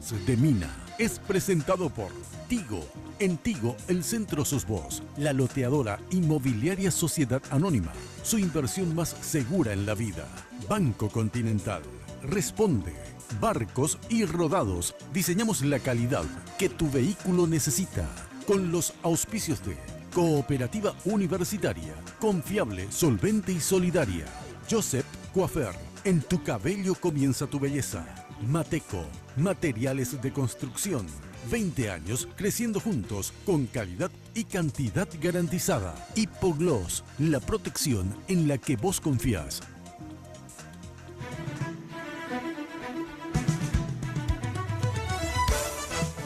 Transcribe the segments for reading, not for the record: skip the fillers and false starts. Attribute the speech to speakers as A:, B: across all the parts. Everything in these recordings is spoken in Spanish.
A: Lunes de Mina es presentado por Tigo. En Tigo, el centro sos vos, la loteadora Inmobiliaria Sociedad Anónima. Su inversión más segura en la vida. Banco Continental. Responde. Barcos y Rodados. Diseñamos la calidad que tu vehículo necesita. Con los auspicios de Cooperativa Universitaria. Confiable, solvente y solidaria. Joseph Coiffeur. En tu cabello comienza tu belleza. Mateco. Materiales de construcción. 20 años creciendo juntos con calidad y cantidad garantizada. Hipogloss, la protección en la que vos confías.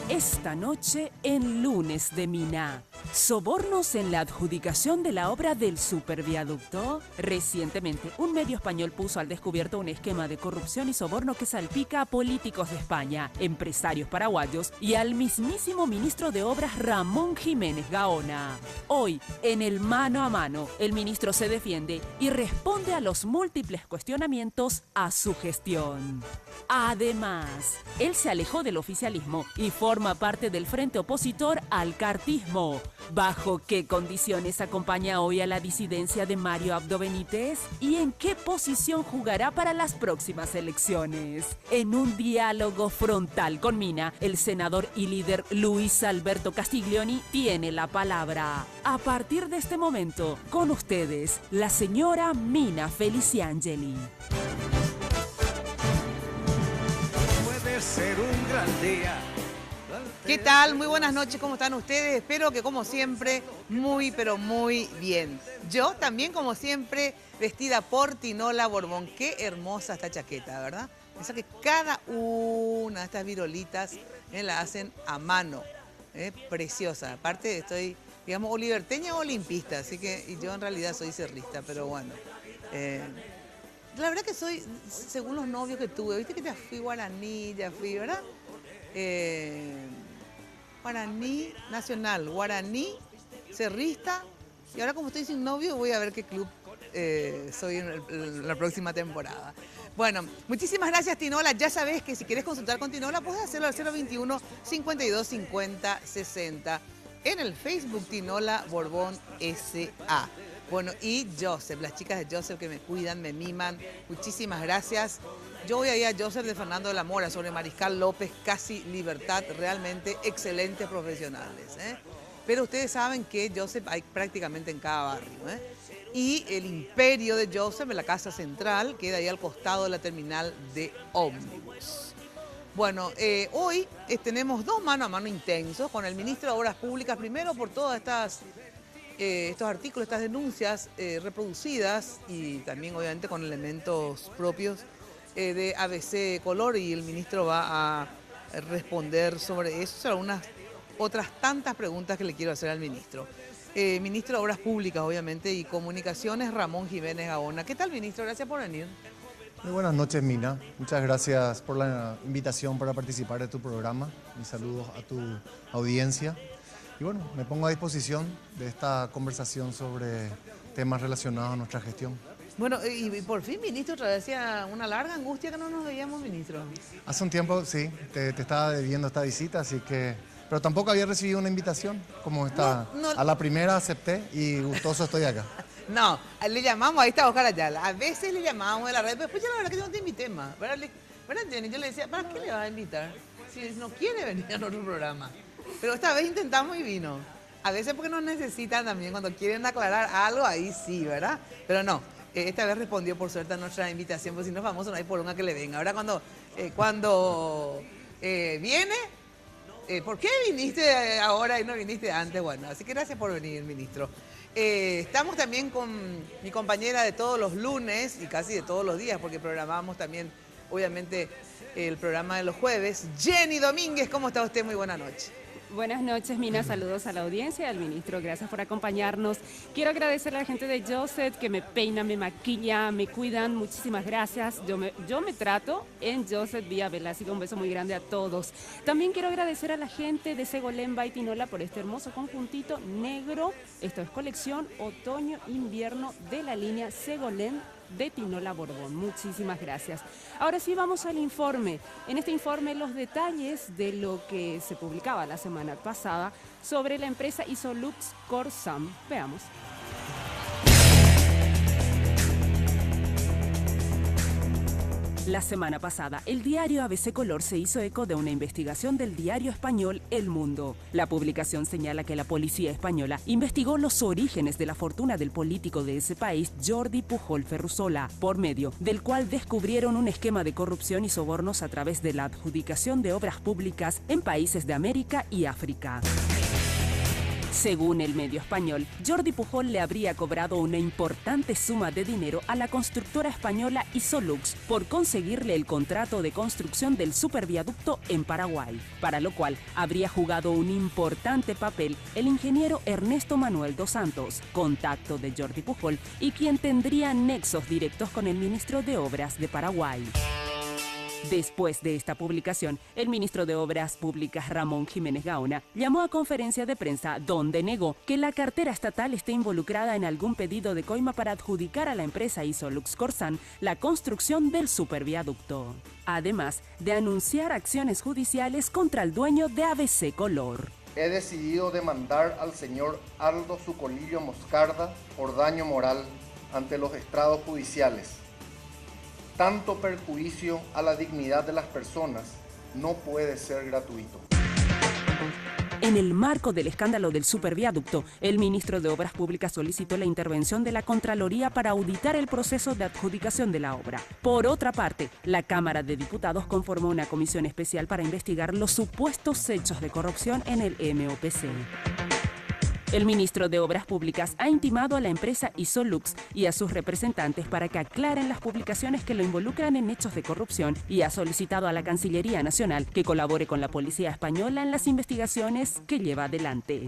B: Esta noche en Lunes de Mina. Sobornos en la adjudicación de la obra del superviaducto. Recientemente, un medio español puso al descubierto un esquema de corrupción y soborno que salpica a políticos de España, empresarios paraguayos y al mismísimo ministro de Obras Ramón Jiménez Gaona. Hoy, en el Mano a Mano, el ministro se defiende y responde a los múltiples cuestionamientos a su gestión. Además, él se alejó del oficialismo y forma parte del frente opositor al cartismo. ¿Bajo qué condiciones acompaña hoy a la disidencia de Mario Abdo Benítez? ¿Y en qué posición jugará para las próximas elecciones? En un diálogo frontal con Mina, el senador y líder Luis Alberto Castiglioni tiene la palabra. A partir de este momento, con ustedes, la señora Mina Feliciangeli.
C: Puede ser un gran día.
D: ¿Qué tal? Muy buenas noches, ¿cómo están ustedes? Espero que como siempre, muy pero muy bien. Yo también como siempre, vestida por Tinola Borbón. Qué hermosa esta chaqueta, ¿verdad? Esa que cada una de estas virolitas la hacen a mano. Preciosa. Aparte estoy, digamos, o liberteña o olimpista, así que y yo en realidad soy cerrista, pero bueno. La verdad que soy, según los novios que tuve, viste que ya fui guaraní, ya fui, ¿verdad? Guaraní nacional, guaraní, cerrista, y ahora como estoy sin novio voy a ver qué club soy en la próxima temporada. Bueno, muchísimas gracias Tinola, ya sabes que si quieres consultar con Tinola puedes hacerlo al 021 52 50 60 en el Facebook Tinola Borbón S.A. Bueno, y Joseph, las chicas de Joseph que me cuidan, me miman, muchísimas gracias. Yo voy a ir a Joseph de Fernando de la Mora sobre Mariscal López, casi Libertad, realmente excelentes profesionales. Pero ustedes saben que Joseph hay prácticamente en cada barrio. Y el imperio de Joseph, en la Casa Central, queda ahí al costado de la terminal de ómnibus. Bueno, hoy tenemos dos mano a mano intensos con el ministro de Obras Públicas, primero por todas estos artículos, estas denuncias reproducidas y también obviamente con elementos propios de ABC Color, y el ministro va a responder sobre eso, sobre unas otras tantas preguntas que le quiero hacer al ministro. Ministro de Obras Públicas, obviamente, y Comunicaciones, Ramón Jiménez Gaona. ¿Qué tal, ministro? Gracias por venir.
E: Muy buenas noches, Mina. Muchas gracias por la invitación para participar de tu programa. Mis saludos a tu audiencia. Y bueno, me pongo a disposición de esta conversación sobre temas relacionados a nuestra gestión.
D: Bueno, y por fin, ministro, hacía una larga angustia que no nos veíamos, ministro.
E: Hace un tiempo, sí, te estaba debiendo esta visita, así que... Pero tampoco había recibido una invitación, como esta. No. A la primera acepté y gustoso estoy acá.
D: No, le llamamos, ahí está Oscar Ayala. A veces le llamábamos de la red, pero después ya la verdad que no te invité más. ¿Verdad, Jenny? Yo le decía, ¿para qué le vas a invitar? Si no quiere venir a nuestro programa. Pero esta vez intentamos y vino. A veces porque nos necesitan también, cuando quieren aclarar algo, ahí sí, ¿verdad? Pero no, esta vez respondió por suerte a nuestra invitación, porque si no es famoso no hay por una que le venga. Ahora cuando viene, ¿por qué viniste ahora y no viniste antes? Bueno, así que gracias por venir, ministro. Estamos también con mi compañera de todos los lunes y casi de todos los días, porque programamos también, obviamente, el programa de los jueves. Jenny Domínguez, ¿cómo está usted? Muy buena noche.
F: Buenas noches, Mina. Saludos a la audiencia y al ministro. Gracias por acompañarnos. Quiero agradecer a la gente de Joseph que me peina, me maquilla, me cuidan. Muchísimas gracias. Yo me trato en Joseph Vía Vela, así que un beso muy grande a todos. También quiero agradecer a la gente de Segolén by Tinola por este hermoso conjuntito negro. Esto es colección otoño-invierno de la línea Segolén de Tinola Borbón. Muchísimas gracias. Ahora sí vamos al informe. En este informe los detalles de lo que se publicaba la semana pasada sobre la empresa Isolux Corsan. Veamos. La semana pasada, el diario ABC Color se hizo eco de una investigación del diario español El Mundo. La publicación señala que la policía española investigó los orígenes de la fortuna del político de ese país, Jordi Pujol Ferrusola, por medio del cual descubrieron un esquema de corrupción y sobornos a través de la adjudicación de obras públicas en países de América y África. Según el medio español, Jordi Pujol le habría cobrado una importante suma de dinero a la constructora española Isolux por conseguirle el contrato de construcción del superviaducto en Paraguay, para lo cual habría jugado un importante papel el ingeniero Ernesto Manuel dos Santos, contacto de Jordi Pujol y quien tendría nexos directos con el ministro de Obras de Paraguay. Después de esta publicación, el ministro de Obras Públicas Ramón Jiménez Gaona llamó a conferencia de prensa donde negó que la cartera estatal esté involucrada en algún pedido de coima para adjudicar a la empresa Isolux Corsan la construcción del superviaducto. Además de anunciar acciones judiciales contra el dueño de ABC Color.
G: He decidido demandar al señor Aldo Zucolillo Moscarda por daño moral ante los estrados judiciales. Tanto perjuicio a la dignidad de las personas no puede ser gratuito.
F: En el marco del escándalo del superviaducto, el ministro de Obras Públicas solicitó la intervención de la Contraloría para auditar el proceso de adjudicación de la obra. Por otra parte, la Cámara de Diputados conformó una comisión especial para investigar los supuestos hechos de corrupción en el MOPC. El ministro de Obras Públicas ha intimado a la empresa Isolux y a sus representantes para que aclaren las publicaciones que lo involucran en hechos de corrupción y ha solicitado a la Cancillería Nacional que colabore con la Policía Española en las investigaciones que lleva adelante.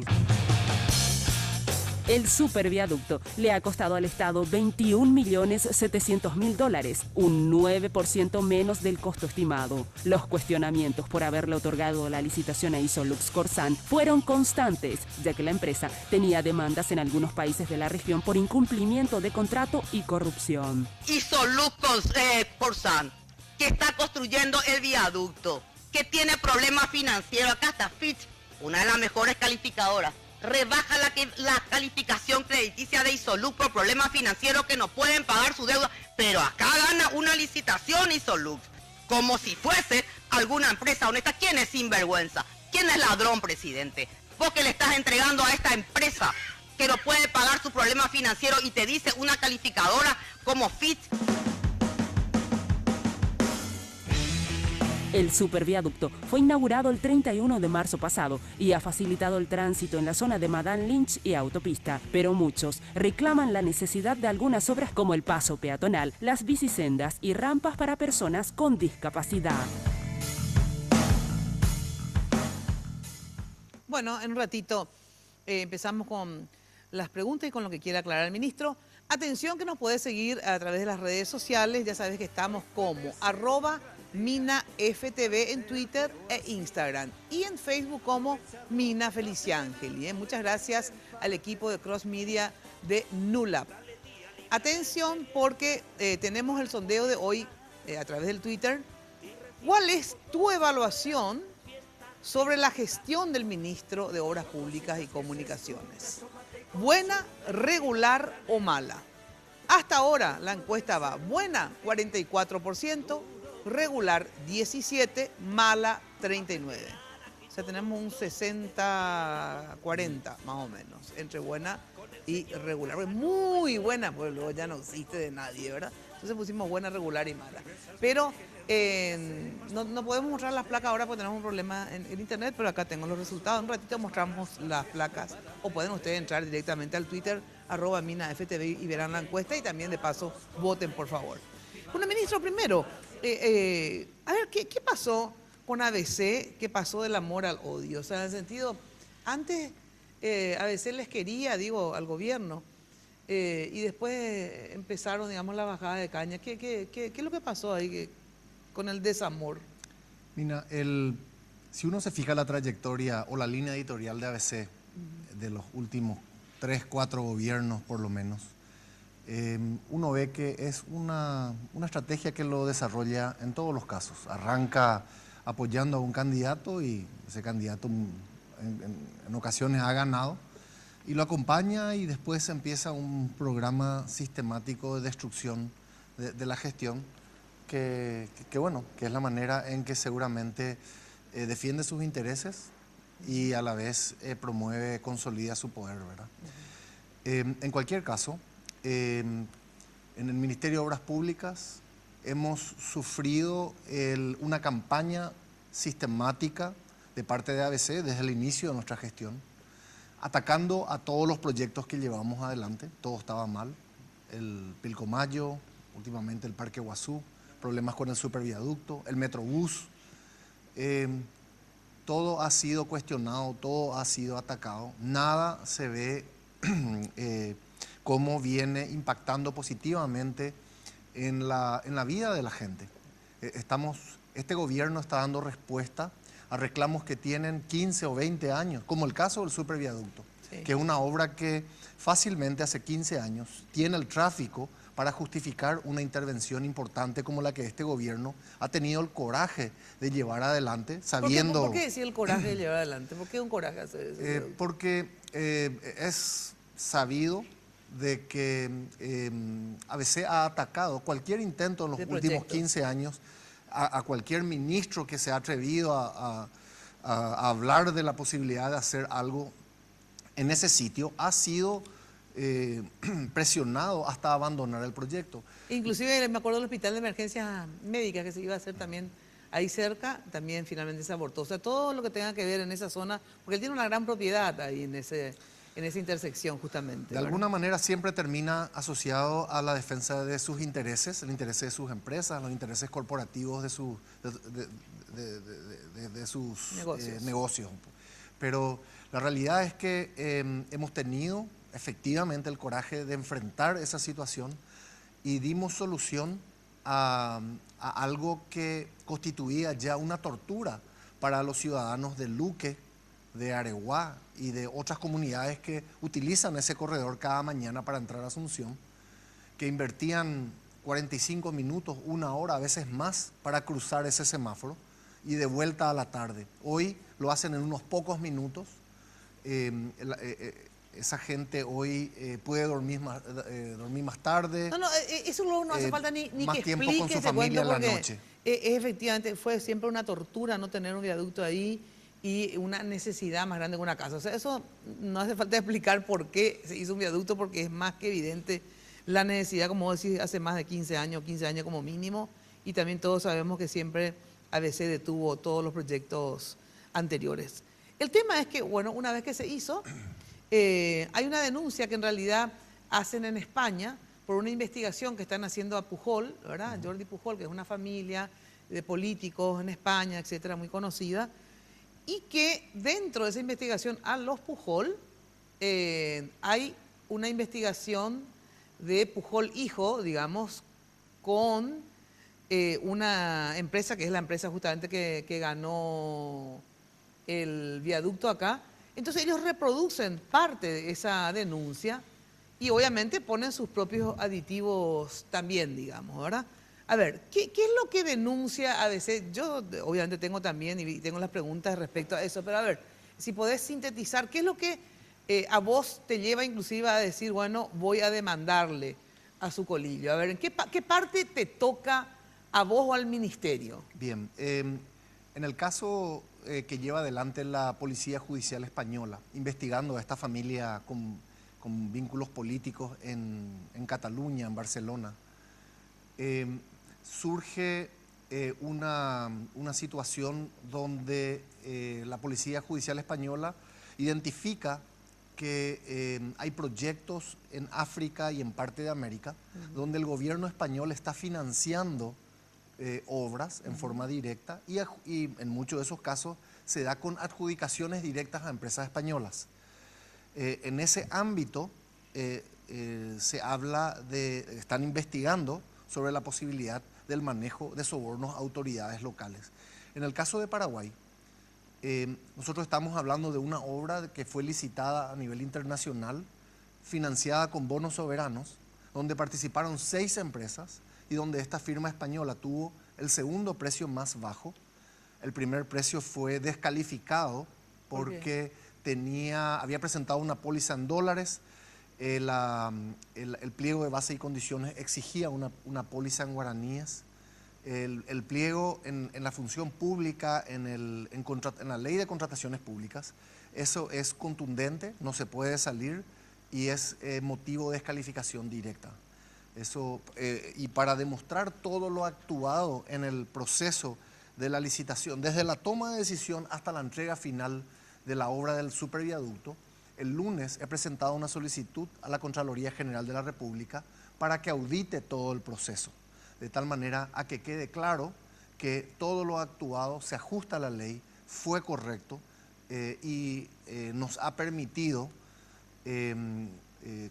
F: El superviaducto le ha costado al Estado $21.700.000, un 9% menos del costo estimado. Los cuestionamientos por haberle otorgado la licitación a Isolux Corsan fueron constantes, ya que la empresa tenía demandas en algunos países de la región por incumplimiento de contrato y corrupción.
H: Isolux Corsan, que está construyendo el viaducto, que tiene problemas financieros. Acá está Fitch, una de las mejores calificadoras. Rebaja la calificación crediticia de Isolux por problemas financieros que no pueden pagar su deuda, pero acá gana una licitación Isolux, como si fuese alguna empresa honesta. ¿Quién es sinvergüenza? ¿Quién es ladrón, presidente? Vos que le estás entregando a esta empresa que no puede pagar su problema financiero y te dice una calificadora como Fitch.
F: El superviaducto fue inaugurado el 31 de marzo pasado y ha facilitado el tránsito en la zona de Madame Lynch y autopista, pero muchos reclaman la necesidad de algunas obras como el paso peatonal, las bicisendas y rampas para personas con discapacidad.
D: Bueno, en un ratito empezamos con las preguntas y con lo que quiera aclarar el ministro. Atención que nos puede seguir a través de las redes sociales, ya sabes que estamos como @MinaFTV en Twitter e Instagram y en Facebook como Mina Feliciangeli. Muchas gracias al equipo de Cross Media de NULAB. Atención porque tenemos el sondeo de hoy a través del Twitter. ¿Cuál es tu evaluación sobre la gestión del ministro de Obras Públicas y Comunicaciones? ¿Buena, regular o mala? Hasta ahora la encuesta va buena 44%, regular 17%, mala 39%. O sea, tenemos un 60-40 más o menos, entre buena y regular. Muy buena, pues luego ya no existe de nadie, ¿verdad? Entonces pusimos buena, regular y mala. Pero no podemos mostrar las placas ahora porque tenemos un problema en internet, pero acá tengo los resultados. En un ratito mostramos las placas o pueden ustedes entrar directamente al Twitter @MinaFTV y verán la encuesta y también de paso voten, por favor. Bueno, ministro, primero, a ver, ¿qué pasó con ABC? ¿Qué pasó del amor al odio? O sea, en el sentido, antes ABC les quería, digo, al gobierno, y después empezaron, digamos, la bajada de caña. ¿Qué es lo que pasó ahí con el desamor?
E: Mina, si uno se fija la trayectoria o la línea editorial de ABC de los últimos 3, 4 gobiernos por lo menos, uno ve que es una estrategia que lo desarrolla en todos los casos. Arranca apoyando a un candidato y ese candidato en ocasiones ha ganado y lo acompaña, y después empieza un programa sistemático de destrucción de la gestión que es la manera en que seguramente defiende sus intereses y a la vez promueve, consolida su poder, ¿verdad? En cualquier caso, en el Ministerio de Obras Públicas hemos sufrido una campaña sistemática de parte de ABC desde el inicio de nuestra gestión, atacando a todos los proyectos que llevamos adelante. Todo estaba mal, el Pilcomayo, últimamente el Parque Guazú, problemas con el superviaducto, el Metrobús. Todo ha sido cuestionado, todo ha sido atacado. Nada se ve cómo viene impactando positivamente en la vida de la gente. Este gobierno está dando respuesta a reclamos que tienen 15 o 20 años, como el caso del superviaducto, sí, que es una obra que fácilmente hace 15 años tiene el tráfico para justificar una intervención importante como la que este gobierno ha tenido el coraje de llevar adelante, sabiendo...
D: ¿Por qué decir el coraje de llevar adelante? ¿Por qué un coraje hacer eso?
E: Porque es sabido de que ABC ha atacado cualquier intento en los últimos 15 años a cualquier ministro que se ha atrevido a hablar de la posibilidad de hacer algo en ese sitio, ha sido presionado hasta abandonar el proyecto.
D: Inclusive me acuerdo del hospital de emergencias médicas que se iba a hacer también ahí cerca, también finalmente se abortó. O sea, todo lo que tenga que ver en esa zona, porque él tiene una gran propiedad ahí en esa intersección justamente.
E: De alguna manera siempre termina asociado a la defensa de sus intereses, el interés de sus empresas, los intereses corporativos de sus negocios. Pero la realidad es que hemos tenido efectivamente el coraje de enfrentar esa situación y dimos solución a algo que constituía ya una tortura para los ciudadanos de Luque, de Areguá y de otras comunidades que utilizan ese corredor cada mañana para entrar a Asunción, que invertían 45 minutos, una hora, a veces más, para cruzar ese semáforo y de vuelta a la tarde. Hoy lo hacen en unos pocos minutos. Esa gente hoy puede dormir más tarde.
D: No, eso luego no hace falta ni
E: más
D: que
E: tiempo
D: explique
E: con su
D: ese
E: familia
D: cuento,
E: en la noche.
D: Efectivamente fue siempre una tortura no tener un viaducto ahí y una necesidad más grande que una casa. O sea, eso no hace falta explicar por qué se hizo un viaducto, porque es más que evidente la necesidad, como vos decís, hace más de 15 años como mínimo, y también todos sabemos que siempre ABC detuvo todos los proyectos anteriores. El tema es que, bueno, una vez que se hizo, hay una denuncia que en realidad hacen en España por una investigación que están haciendo a Pujol, ¿verdad? Jordi Pujol, que es una familia de políticos en España, etcétera, muy conocida, y que dentro de esa investigación a los Pujol hay una investigación de Pujol hijo, digamos, con una empresa que es la empresa justamente que ganó el viaducto acá. Entonces ellos reproducen parte de esa denuncia y obviamente ponen sus propios aditivos también, digamos, ¿verdad? A ver, ¿qué es lo que denuncia ABC? Yo obviamente tengo también y tengo las preguntas respecto a eso, pero a ver, si podés sintetizar, ¿qué es lo que a vos te lleva inclusive a decir, bueno, voy a demandarle a Zucolillo? A ver, ¿en qué parte te toca a vos o al ministerio?
E: Bien, en el caso que lleva adelante la Policía Judicial Española, investigando a esta familia con vínculos políticos en Cataluña, en Barcelona, surge una situación donde la Policía Judicial Española identifica que hay proyectos en África y en parte de América donde el gobierno español está financiando obras en forma directa y en muchos de esos casos se da con adjudicaciones directas a empresas españolas. En ese ámbito se habla están investigando sobre la posibilidad del manejo de sobornos a autoridades locales. En el caso de Paraguay, nosotros estamos hablando de una obra que fue licitada a nivel internacional, financiada con bonos soberanos, donde participaron 6 empresas y donde esta firma española tuvo el segundo precio más bajo. El primer precio fue descalificado porque había presentado una póliza en dólares. El pliego de base y condiciones exigía una póliza en guaraníes. El pliego en la función pública, en la ley de contrataciones públicas, eso es contundente, no se puede salir y es motivo de descalificación directa. Y para demostrar todo lo actuado en el proceso de la licitación, desde la toma de decisión hasta la entrega final de la obra del superviaducto, el lunes he presentado una solicitud a la Contraloría General de la República para que audite todo el proceso, de tal manera a que quede claro que todo lo actuado se ajusta a la ley, fue correcto y nos ha permitido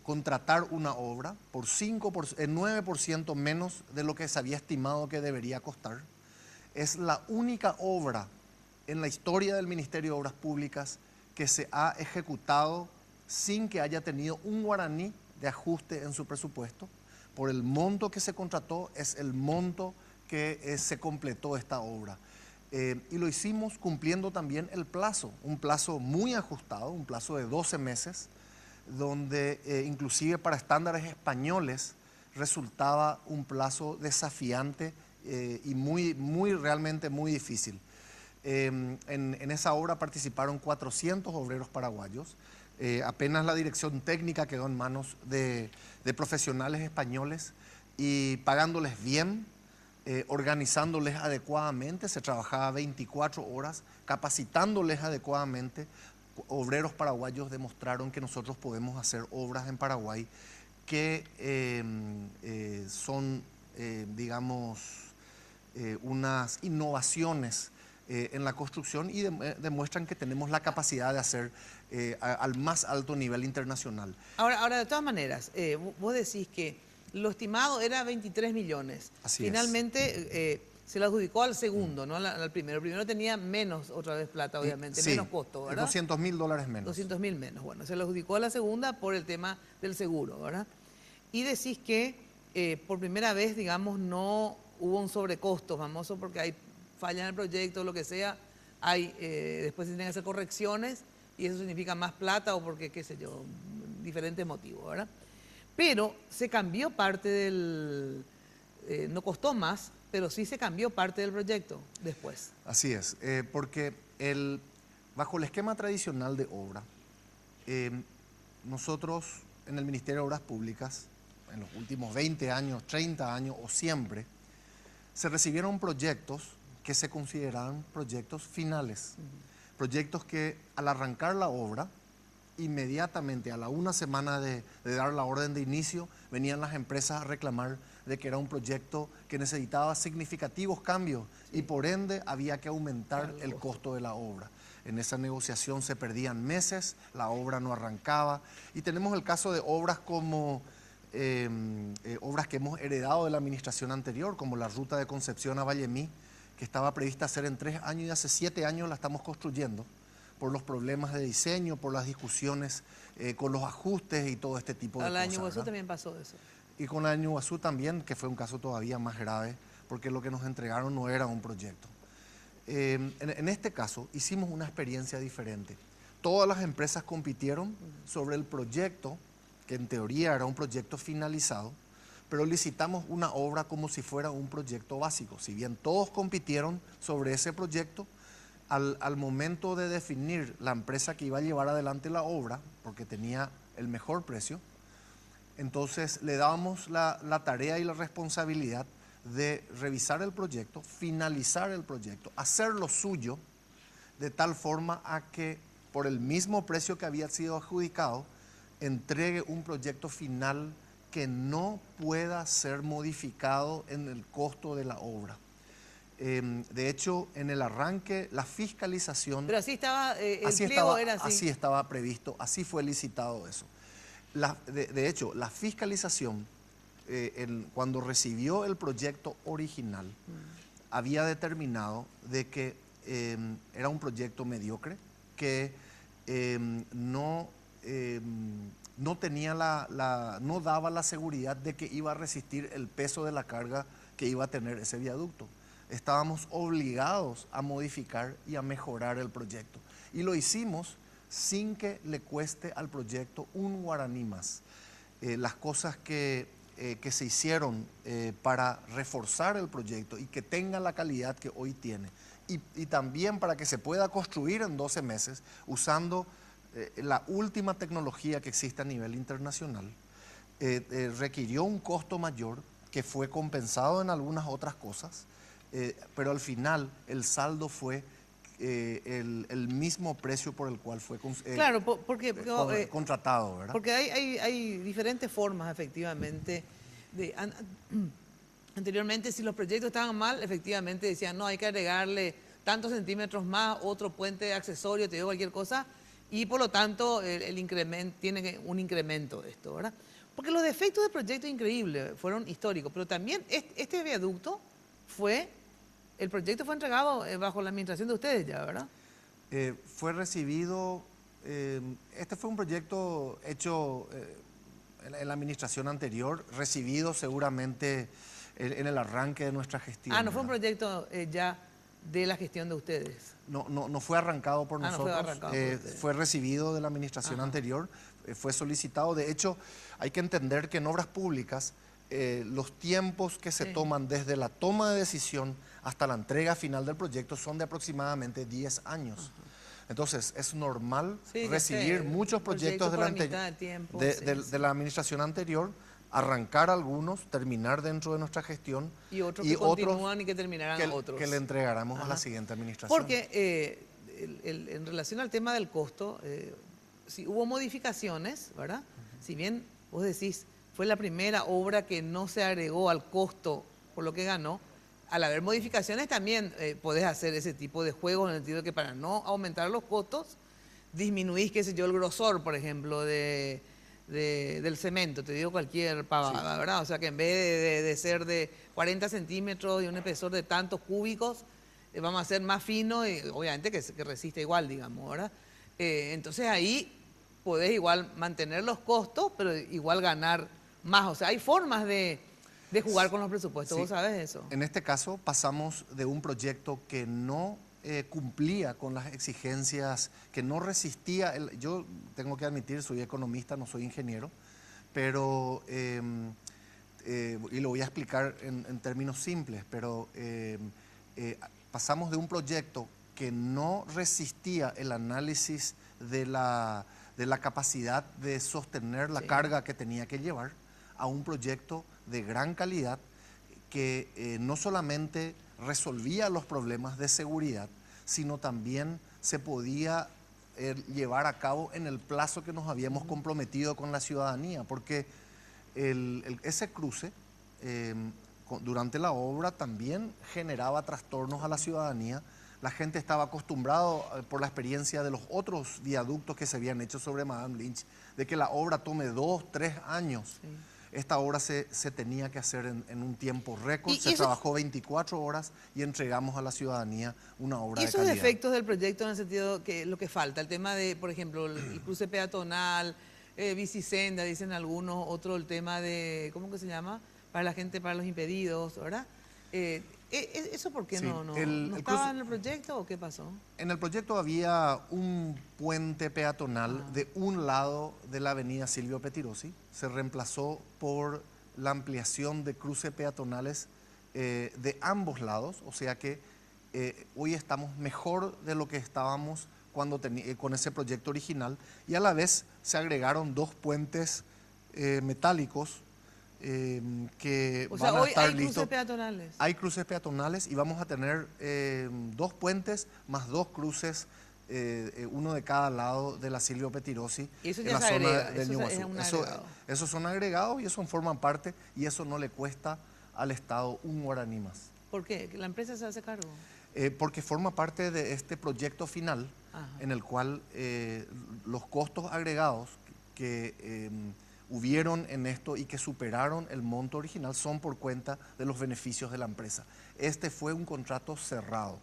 E: contratar una obra por 9% menos de lo que se había estimado que debería costar. Es la única obra en la historia del Ministerio de Obras Públicas que se ha ejecutado sin que haya tenido un guaraní de ajuste en su presupuesto. Por el monto que se contrató, es el monto que se completó esta obra. Y lo hicimos cumpliendo también el plazo, un plazo muy ajustado, un plazo de 12 meses, donde inclusive para estándares españoles resultaba un plazo desafiante y realmente muy difícil. En esa obra participaron 400 obreros paraguayos. Apenas la dirección técnica quedó en manos de profesionales españoles y pagándoles bien, organizándoles adecuadamente. Se trabajaba 24 horas, capacitándoles adecuadamente. Obreros paraguayos demostraron que nosotros podemos hacer obras en Paraguay que son, digamos, unas innovaciones en la construcción y demuestran que tenemos la capacidad de hacer al más alto nivel internacional.
D: Ahora de todas maneras, vos decís que lo estimado era 23 millones.
E: Así
D: Finalmente se lo adjudicó al segundo, no al primero. El primero tenía menos, otra vez, plata, obviamente,
E: sí,
D: menos costo, ¿verdad?
E: $200.000 menos.
D: 200.000 menos. Bueno, se lo adjudicó a la segunda por el tema del seguro, ¿verdad? Y decís que por primera vez, digamos, no hubo un sobrecosto famoso porque hay falla en el proyecto, lo que sea, después se tienen que hacer correcciones y eso significa más plata o porque, qué sé yo, diferentes motivos, ¿verdad? Pero se cambió parte del... no costó más, pero sí se cambió parte del proyecto después.
E: Así es, porque bajo el esquema tradicional de obra, nosotros en el Ministerio de Obras Públicas, en los últimos 20 años, 30 años o siempre, se recibieron proyectos que se consideraban proyectos finales. Proyectos que al arrancar la obra, inmediatamente a la una semana de dar la orden de inicio, venían las empresas a reclamar de que era un proyecto que necesitaba significativos cambios y por ende había que aumentar el costo de la obra. En esa negociación se perdían meses, la obra no arrancaba y tenemos el caso de obras como obras que hemos heredado de la administración anterior, como la ruta de Concepción a Vallemí, que estaba prevista hacer en 3 años y hace 7 años la estamos construyendo por los problemas de diseño, por las discusiones con los ajustes y todo este tipo de cosas.
D: Al año Iguazú también pasó eso.
E: Y con el año Iguazú también, que fue un caso todavía más grave, porque lo que nos entregaron no era un proyecto. En este caso hicimos una experiencia diferente. Todas las empresas compitieron sobre el proyecto, que en teoría era un proyecto finalizado, pero licitamos una obra como si fuera un proyecto básico. Si bien todos compitieron sobre ese proyecto, al momento de definir la empresa que iba a llevar adelante la obra, porque tenía el mejor precio, entonces le dábamos la tarea y la responsabilidad de revisar el proyecto, finalizar el proyecto, hacerlo suyo, de tal forma a que por el mismo precio que había sido adjudicado, entregue un proyecto final que no pueda ser modificado en el costo de la obra. De hecho, en el arranque, la fiscalización...
D: Pero así estaba, pliego era así.
E: Así estaba previsto, así fue licitado eso. De hecho, la fiscalización, cuando recibió el proyecto original, había determinado de que era un proyecto mediocre, que no no tenía no daba la seguridad de que iba a resistir el peso de la carga que iba a tener ese viaducto. Estábamos obligados a modificar y a mejorar el proyecto. Y lo hicimos sin que le cueste al proyecto un guaraní más. Las cosas que se hicieron para reforzar el proyecto y que tenga la calidad que hoy tiene. Y también para que se pueda construir en 12 meses usando la última tecnología que existe a nivel internacional, requirió un costo mayor que fue compensado en algunas otras cosas, pero al final el saldo fue el mismo precio por el cual fue
D: claro, porque
E: contratado, ¿verdad?
D: Porque hay diferentes formas, efectivamente. Anteriormente, si los proyectos estaban mal, efectivamente decían, no, hay que agregarle tantos centímetros más, otro puente accesorio, te digo cualquier cosa, y por lo tanto el incremento, tiene un incremento de esto, ¿verdad? Porque los defectos del proyecto increíbles fueron históricos, pero también este viaducto el proyecto fue entregado bajo la administración de ustedes ya, ¿verdad?
E: Fue recibido, este fue un proyecto hecho en la administración anterior, recibido seguramente en el arranque de nuestra gestión.
D: Ah, no fue un proyecto ya de la gestión de ustedes.
E: No fue arrancado por nosotros,
D: no fue arrancado por ustedes.
E: Fue recibido de la administración anterior, fue solicitado. De hecho, hay que entender que en obras públicas los tiempos que se toman desde la toma de decisión hasta la entrega final del proyecto son de aproximadamente 10 años. Entonces, es normal recibir muchos proyectos de la administración anterior, arrancar algunos, terminar dentro de nuestra gestión
D: y otros que continúan y que terminarán otros.
E: Que le entregaremos a la siguiente administración.
D: Porque en relación al tema del costo, si hubo modificaciones, ¿verdad? Si bien vos decís, fue la primera obra que no se agregó al costo por lo que ganó, al haber modificaciones también podés hacer ese tipo de juegos en el sentido de que para no aumentar los costos, disminuís, qué sé yo, el grosor, por ejemplo, del cemento, te digo cualquier pavada, ¿verdad? O sea que en vez de ser de 40 centímetros y un espesor de tantos cúbicos, vamos a hacer más fino y obviamente que resiste igual, digamos, ¿verdad? Entonces ahí podés igual mantener los costos, pero igual ganar más. O sea, hay formas de jugar con los presupuestos, ¿vos sabés eso?
E: En este caso pasamos de un proyecto que no cumplía con las exigencias, que no resistía. Yo tengo que admitir, soy economista, no soy ingeniero, pero, y lo voy a explicar en términos simples, pero pasamos de un proyecto que no resistía el análisis de la capacidad de sostener la carga que tenía que llevar, a un proyecto de gran calidad que no solamente resolvía los problemas de seguridad, sino también se podía llevar a cabo en el plazo que nos habíamos comprometido con la ciudadanía, porque ese cruce durante la obra también generaba trastornos a la ciudadanía. La gente estaba acostumbrada por la experiencia de los otros viaductos que se habían hecho sobre Madame Lynch, de que la obra tome 2, 3 años. Sí. Esta obra se tenía que hacer en un tiempo récord, se trabajó 24 horas y entregamos a la ciudadanía una obra de calidad.
D: ¿Y esos defectos del proyecto en el sentido que lo que falta? El tema de, por ejemplo, el cruce peatonal, bicisenda, dicen algunos, otro el tema de, ¿cómo que se llama? Para la gente, para los impedidos, ¿verdad? ¿Eso por qué no estaba en el proyecto o qué pasó?
E: En el proyecto había un puente peatonal de un lado de la avenida Silvio Pettirossi. Se reemplazó por la ampliación de cruces peatonales de ambos lados. O sea que hoy estamos mejor de lo que estábamos con ese proyecto original. Y a la vez se agregaron 2 puentes metálicos que van a estar listos.
D: ¿Hay cruces peatonales?
E: Hay cruces peatonales y vamos a tener 2 puentes más 2 cruces, uno de cada lado de la Silvio Pettirossi.
D: Y eso
E: en
D: ya
E: la
D: se
E: zona
D: agrega,
E: de Ñuguazú. Esos son agregados y eso forman parte y eso no le cuesta al Estado un guaraní más.
D: ¿Por qué? ¿La empresa se hace cargo?
E: Porque forma parte de este proyecto final. Ajá. En el cual los costos agregados que hubieron en esto y que superaron el monto original son por cuenta de los beneficios de la empresa. Este fue un contrato cerrado,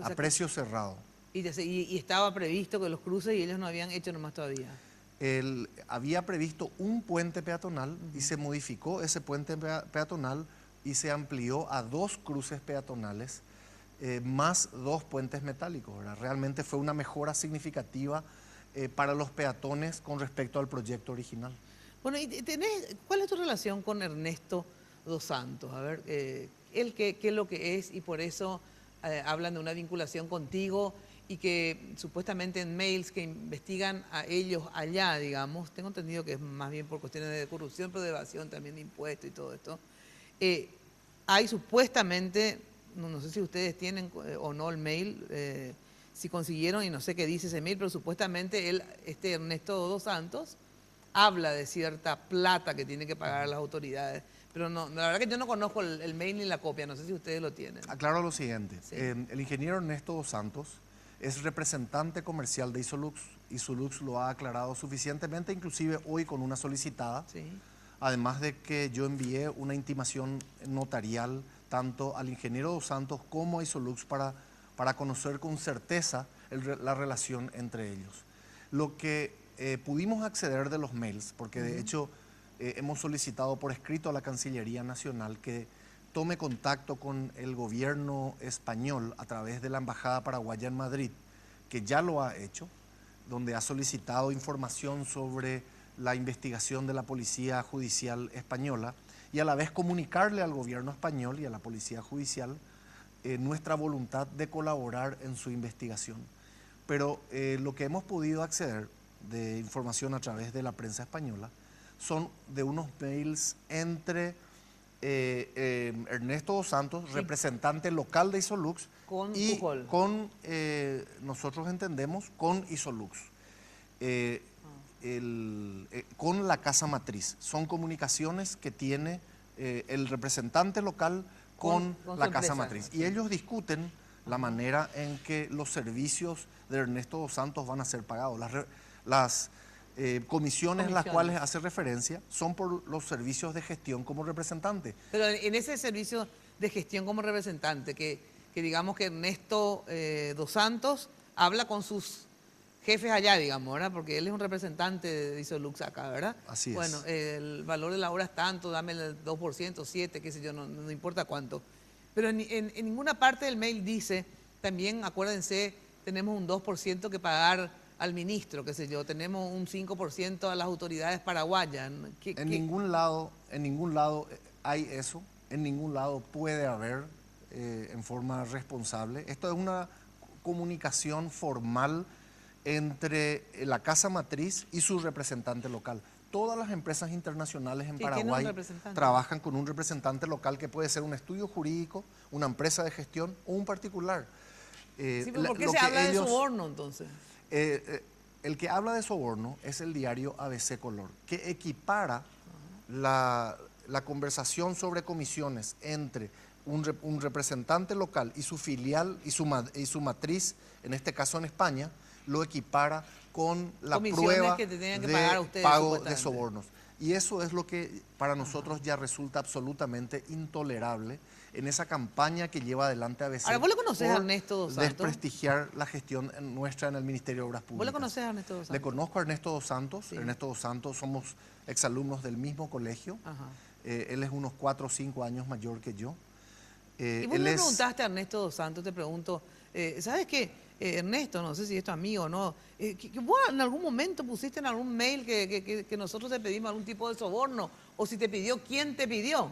E: a precio cerrado.
D: Y estaba previsto que los cruces y ellos no habían hecho nomás todavía.
E: Él había previsto un puente peatonal y se modificó ese puente peatonal y se amplió a 2 cruces peatonales más 2 puentes metálicos, ¿verdad? Realmente fue una mejora significativa para los peatones con respecto al proyecto original.
D: Bueno, ¿cuál es tu relación con Ernesto dos Santos? A ver, él qué es lo que es y por eso hablan de una vinculación contigo y que supuestamente en mails que investigan a ellos allá, digamos, tengo entendido que es más bien por cuestiones de corrupción, pero de evasión también de impuestos y todo esto, hay supuestamente, no sé si ustedes tienen o no el mail, si consiguieron, y no sé qué dice ese mail, pero supuestamente Ernesto dos Santos habla de cierta plata que tiene que pagar a las autoridades. Pero no, la verdad que yo no conozco el mail ni la copia, no sé si ustedes lo tienen.
E: Aclaro lo siguiente,
D: Sí.
E: El ingeniero Ernesto dos Santos es representante comercial de Isolux. Isolux lo ha aclarado suficientemente, inclusive hoy con una solicitada.
D: Sí.
E: Además de que yo envié una intimación notarial tanto al ingeniero dos Santos como a Isolux para conocer con certeza la relación entre ellos. Lo que pudimos acceder de los mails, porque de hecho hemos solicitado por escrito a la Cancillería Nacional que tome contacto con el gobierno español a través de la Embajada Paraguaya en Madrid, que ya lo ha hecho, donde ha solicitado información sobre la investigación de la Policía Judicial Española y a la vez comunicarle al gobierno español y a la Policía Judicial nuestra voluntad de colaborar en su investigación. Pero lo que hemos podido acceder de información a través de la prensa española son de unos mails entre Ernesto dos Santos, sí, representante local de Isolux, y
D: Pujol,
E: con, nosotros entendemos, con Isolux, con la casa matriz. Son comunicaciones que tiene el representante local con la casa matriz. Y ellos discuten la manera en que los servicios de Ernesto dos Santos van a ser pagados. Las comisiones a las cuales hace referencia son por los servicios de gestión como representante.
D: Pero en ese servicio de gestión como representante, que digamos que Ernesto dos Santos habla con sus jefes allá, digamos, ¿verdad? Porque él es un representante de Isolux acá, ¿verdad?
E: Así es.
D: Bueno, el valor de la hora es tanto, dame el 2%, 7%, qué sé yo, no importa cuánto. Pero en ninguna parte del mail dice, también acuérdense, tenemos un 2% que pagar al ministro, qué sé yo, tenemos un 5% a las autoridades paraguayas.
E: En ningún lado hay eso, en ningún lado puede haber en forma responsable. Esto es una comunicación formal entre la casa matriz y su representante local. Todas las empresas internacionales en Paraguay trabajan con un representante local que puede ser un estudio jurídico, una empresa de gestión o un particular.
D: Sí, pero ¿por qué se habla de soborno entonces?
E: El que habla de soborno es el diario ABC Color, que equipara la conversación sobre comisiones entre un representante local y su filial y su matriz, en este caso en España, lo equipara con la prueba
D: que
E: de
D: pagar a ustedes,
E: pago de sobornos. Y eso es lo que para nosotros ya resulta absolutamente intolerable en esa campaña que lleva adelante ABC.
D: Ahora, ¿vos le conocés a Ernesto dos Santos?
E: Desprestigiar la gestión nuestra en el Ministerio de Obras Públicas.
D: ¿Vos le conocés a Ernesto dos Santos?
E: Le conozco a Ernesto dos Santos.
D: Sí.
E: Ernesto dos Santos, somos exalumnos del mismo colegio. Él es unos 4 o 5 años mayor que yo.
D: Y vos le preguntaste a Ernesto dos Santos, te pregunto, ¿sabes qué? Ernesto, no sé si es tu amigo o no, que vos en algún momento pusiste en algún mail que nosotros te pedimos algún tipo de soborno, o si te pidió, ¿quién te pidió?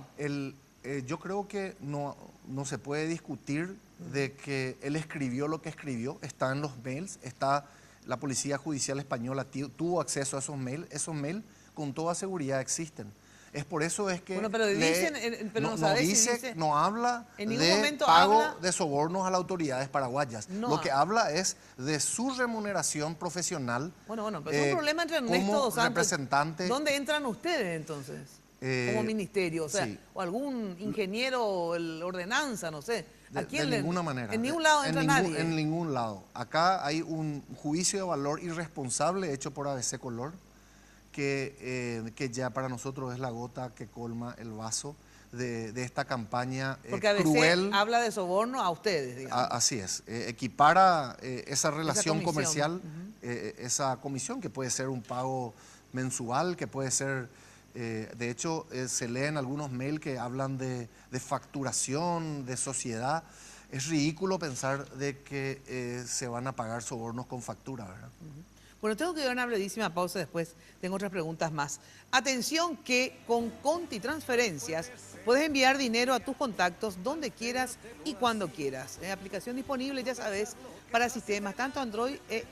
E: Yo creo que no se puede discutir de que él escribió lo que escribió, está en los mails, la Policía Judicial Española tuvo acceso a esos mails con toda seguridad existen. Es por eso es que
D: bueno, pero
E: no habla de pago de sobornos a las autoridades paraguayas. Lo que habla es de su remuneración profesional.
D: Bueno, pero es un problema entre Ernesto dos Santos.
E: Representante.
D: ¿Dónde entran ustedes entonces? Como ministerio, o sea, sí, o algún ingeniero, ordenanza, no sé.
E: ¿A quién de ninguna manera.
D: En ningún lado entra nadie.
E: En ningún lado. Acá hay un juicio de valor irresponsable hecho por ABC Color, que ya para nosotros es la gota que colma el vaso de esta campaña
D: porque ABC
E: cruel.
D: Habla de soborno a ustedes, digamos.
E: Así es, equipara esa relación comercial esa comisión, que puede ser un pago mensual, que puede ser, de hecho, se leen algunos mails que hablan de facturación, de sociedad. Es ridículo pensar de que se van a pagar sobornos con factura, ¿verdad?
D: Bueno, tengo que dar una brevísima pausa, después tengo otras preguntas más. Atención que con Conti Transferencias puedes enviar dinero a tus contactos donde quieras y cuando quieras. Aplicación disponible, ya sabes, para sistemas tanto Android e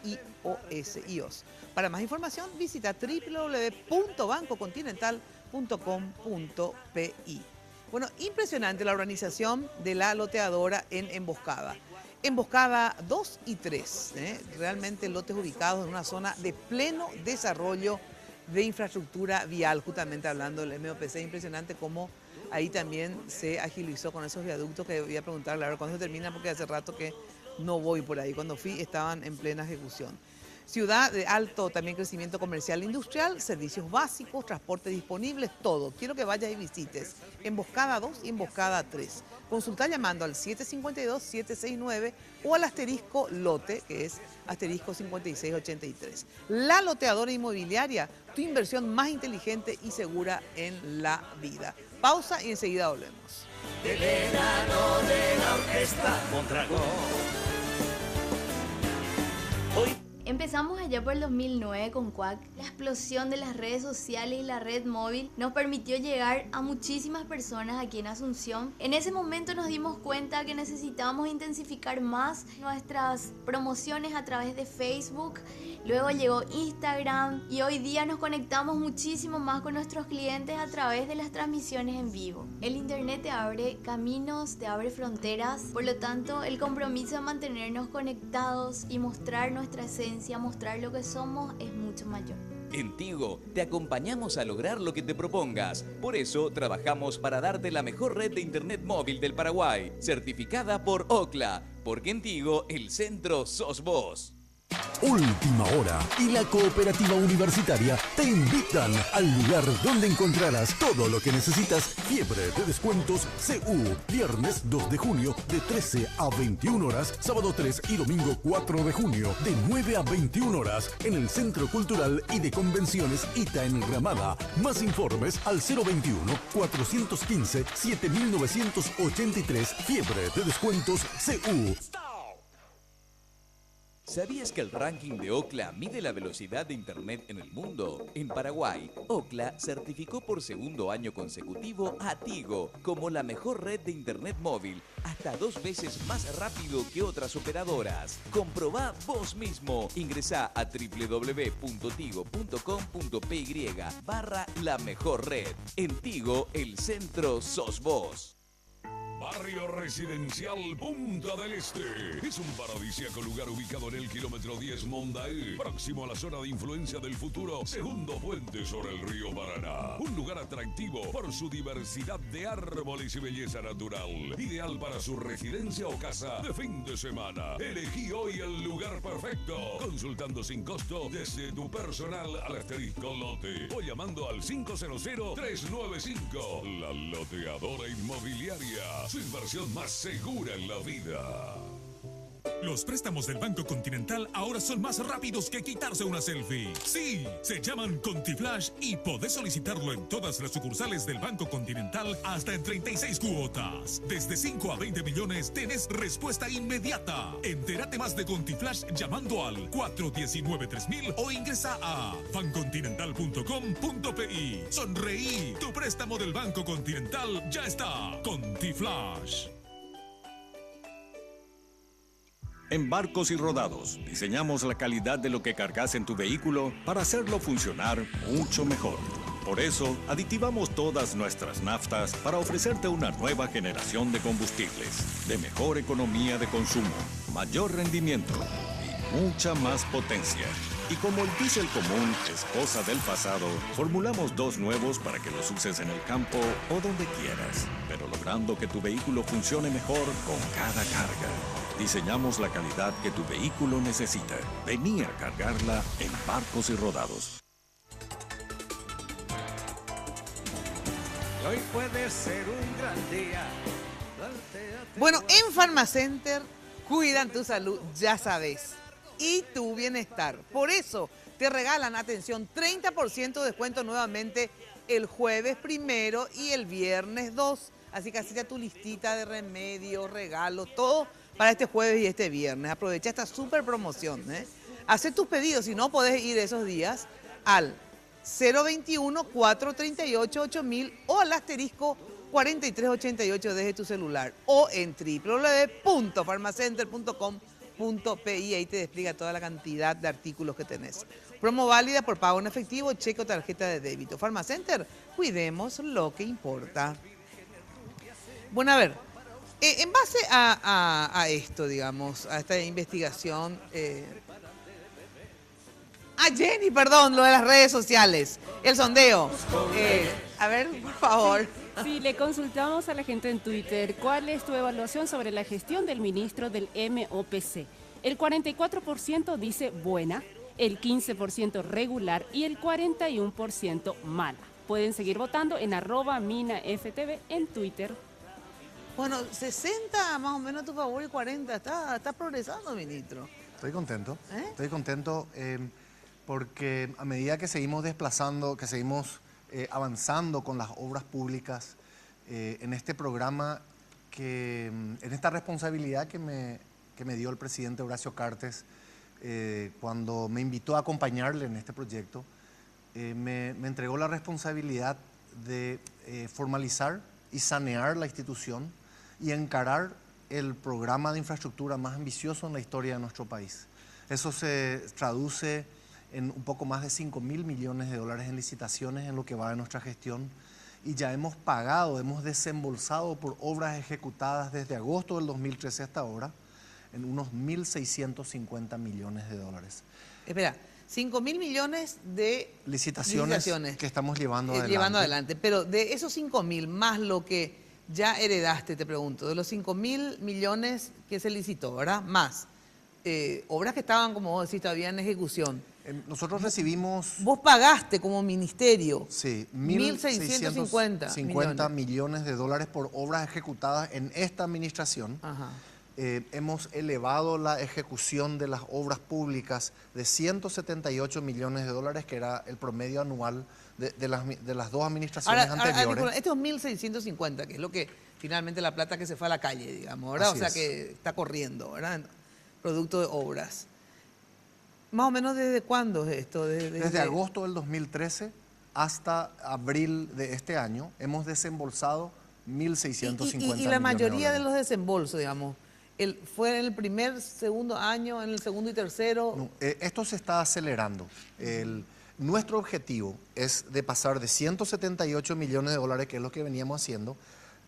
D: iOS. Para más información visita www.bancocontinental.com.pi. Bueno, impresionante la organización de la loteadora en Emboscada. Emboscada 2 y 3, realmente lotes ubicados en una zona de pleno desarrollo de infraestructura vial, justamente hablando del MOPC. Impresionante cómo ahí también se agilizó con esos viaductos, que voy a preguntarle a ver cuándo se termina, porque hace rato que no voy por ahí. Cuando fui estaban en plena ejecución. Ciudad de alto también crecimiento comercial e industrial, servicios básicos, transporte disponibles, todo. Quiero que vayas y visites Emboscada 2 y Emboscada 3. Consulta llamando al 752-769 o al asterisco lote, que es asterisco 5683. La loteadora inmobiliaria, tu inversión más inteligente y segura en la vida. Pausa y enseguida volvemos.
C: El verano de la orquesta Mondragón. Hoy
I: Empezamos allá por el 2009 con Quack. La explosión de las redes sociales y la red móvil nos permitió llegar a muchísimas personas aquí en Asunción. En ese momento nos dimos cuenta que necesitábamos intensificar más nuestras promociones a través de Facebook. Luego llegó Instagram y hoy día nos conectamos muchísimo más con nuestros clientes a través de las transmisiones en vivo. El internet te abre caminos, te abre fronteras, por lo tanto el compromiso de mantenernos conectados y mostrar nuestra esencia, mostrar lo que somos es mucho mayor.
J: En Tigo te acompañamos a lograr lo que te propongas. Por eso trabajamos para darte la mejor red de internet móvil del Paraguay, certificada por Ookla, porque en Tigo el centro sos vos.
A: Última Hora y la Cooperativa Universitaria te invitan al lugar donde encontrarás todo lo que necesitas. Fiebre de descuentos CU, viernes 2 de junio de 13 a 21 horas, sábado 3 y domingo 4 de junio de 9 a 21 horas en el Centro Cultural y de Convenciones ITA en Gramada. Más informes al 021-415-7983. Fiebre de descuentos CU.
J: ¿Sabías que el ranking de Ookla mide la velocidad de internet en el mundo? En Paraguay, Ookla certificó por segundo año consecutivo a Tigo como la mejor red de internet móvil, hasta 2 veces más rápido que otras operadoras. Comprobá vos mismo. Ingresá a www.tigo.com.py/la mejor red. En Tigo, el centro sos vos.
K: Barrio Residencial Punta del Este. Es un paradisíaco lugar ubicado en el kilómetro 10 Mondaé, próximo a la zona de influencia del futuro segundo puente sobre el río Paraná. Un lugar atractivo por su diversidad de árboles y belleza natural. Ideal para su residencia o casa de fin de semana. Elegí hoy el lugar perfecto. Consultando sin costo desde tu personal al asterisco lote o llamando al 500-395. La loteadora inmobiliaria. Su inversión más segura en la vida.
L: Los préstamos del Banco Continental ahora son más rápidos que quitarse una selfie. Sí, se llaman ContiFlash y podés solicitarlo en todas las sucursales del Banco Continental hasta en 36 cuotas. Desde 5 a 20 millones tenés respuesta inmediata. Entérate más de ContiFlash llamando al 419-3000 o ingresa a bancontinental.com.pi. Sonreí, tu préstamo del Banco Continental ya está. ContiFlash.
M: En Barcos y Rodados, diseñamos la calidad de lo que cargas en tu vehículo para hacerlo funcionar mucho mejor. Por eso, aditivamos todas nuestras naftas para ofrecerte una nueva generación de combustibles, de mejor economía de consumo, mayor rendimiento y mucha más potencia. Y como el diésel común es cosa del pasado, formulamos 2 nuevos para que los uses en el campo o donde quieras, pero logrando que tu vehículo funcione mejor con cada carga. Diseñamos la calidad que tu vehículo necesita. Vení a cargarla en Barcos y Rodados.
C: Hoy puede ser un gran día.
D: Bueno, en Pharmacenter cuidan tu salud, ya sabes. y tu bienestar. Por eso te regalan, atención, 30% de descuento nuevamente el jueves 1 y el viernes 2. Así que así ya tu listita de remedios, regalos, todo para este jueves y este viernes. Aprovecha esta súper promoción. Haz tus pedidos, si no podés ir esos días al 021-438-8000 o al asterisco 4388 desde tu celular o en www.farmacenter.com.pi. Ahí te explica toda la cantidad de artículos que tenés. Promo válida por pago en efectivo, cheque o tarjeta de débito. Farmacenter, cuidemos lo que importa. Bueno, a ver, en base a esto, digamos, a esta investigación... Jenny, perdón, lo de las redes sociales, el sondeo. A ver, por favor.
F: Sí, le consultamos a la gente en Twitter cuál es tu evaluación sobre la gestión del ministro del MOPC. El 44% dice buena, el 15% regular y el 41% mala. Pueden seguir votando en @minaftv en Twitter.
D: Bueno, 60 más o menos a tu favor y 40. Está progresando, ministro.
E: Estoy contento. Estoy contento porque a medida que seguimos desplazando, que seguimos avanzando con las obras públicas, en este programa, en esta responsabilidad que me dio el presidente Horacio Cartes cuando me invitó a acompañarle en este proyecto, me entregó la responsabilidad de formalizar y sanear la institución y encarar el programa de infraestructura más ambicioso en la historia de nuestro país. Eso se traduce en un poco más de 5.000 millones de dólares en licitaciones en lo que va de nuestra gestión, y ya hemos pagado, hemos desembolsado por obras ejecutadas desde agosto del 2013 hasta ahora en unos 1.650 millones de dólares.
D: Espera, 5.000 millones de
E: licitaciones que estamos llevando
D: adelante. Pero de esos 5.000 más lo que ya heredaste, te pregunto, de los 5.000 millones que se licitó, ¿verdad? Más obras que estaban, como vos decís, todavía en ejecución.
E: Nosotros recibimos...
D: Vos pagaste como ministerio.
E: Sí,
D: 1.650
E: millones de dólares por obras ejecutadas en esta administración.
D: Ajá.
E: Hemos elevado la ejecución de las obras públicas de 178 millones de dólares, que era el promedio anual de las dos administraciones anteriores.
D: Ahora, estos 1.650, que es lo que finalmente la plata que se fue a la calle, digamos, ¿verdad?
E: Así
D: o sea
E: es.
D: Que está corriendo, ¿verdad? Producto de obras. ¿Más o menos desde cuándo es esto?
E: Desde agosto del 2013 hasta abril de este año hemos desembolsado 1.650 millones.
D: Y la mayoría de los desembolsos, digamos, ¿fue en el primer, segundo año, en el segundo y tercero?
E: No, esto se está acelerando. Nuestro objetivo es de pasar de 178 millones de dólares, que es lo que veníamos haciendo,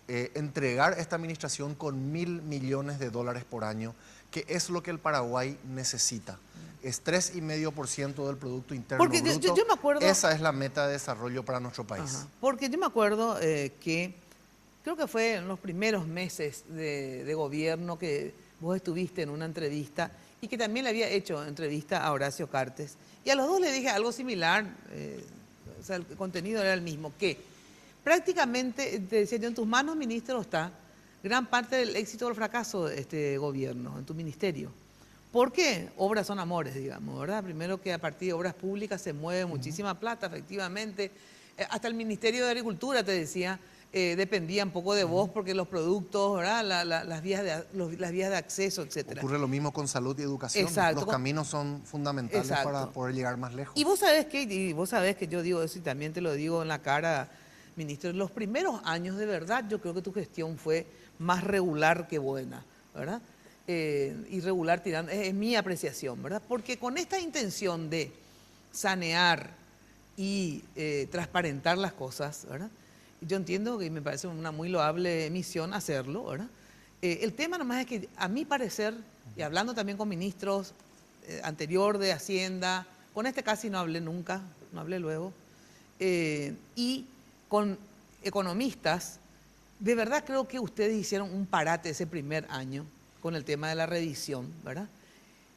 E: entregar esta administración con 1.000 millones de dólares por año, que es lo que el Paraguay necesita. Es 3,5% del Producto Interno
D: Bruto. Yo me acuerdo...
E: Esa es la meta de desarrollo para nuestro país.
D: Ajá. Porque yo me acuerdo que creo que fue en los primeros meses de gobierno que vos estuviste en una entrevista y que también le había hecho entrevista a Horacio Cartes. Y a los dos le dije algo similar, o sea, el contenido era el mismo, que prácticamente, te decía yo, en tus manos, ministro, está gran parte del éxito o el fracaso de este gobierno, en tu ministerio. ¿Por qué? Obras son amores, digamos, ¿verdad? Primero que a partir de obras públicas se mueve muchísima plata, efectivamente. Hasta el Ministerio de Agricultura, te decía, dependía un poco de vos porque los productos, ¿verdad? Las vías de acceso, etcétera.
E: Ocurre lo mismo con salud y educación.
D: Exacto.
E: Los caminos son fundamentales para poder llegar más lejos.
D: Y vos sabés que yo digo eso y también te lo digo en la cara, ministro, los primeros años de verdad yo creo que tu gestión fue más regular que buena, ¿verdad? Irregular tirando, es mi apreciación, ¿verdad? Porque con esta intención de sanear y transparentar las cosas, ¿verdad? Yo entiendo que me parece una muy loable misión hacerlo, ¿verdad? El tema nomás es que, a mi parecer, y hablando también con ministros anterior de Hacienda, con este casi no hablé nunca, no hablé luego, y con economistas, de verdad creo que ustedes hicieron un parate ese primer año con el tema de la revisión, ¿verdad?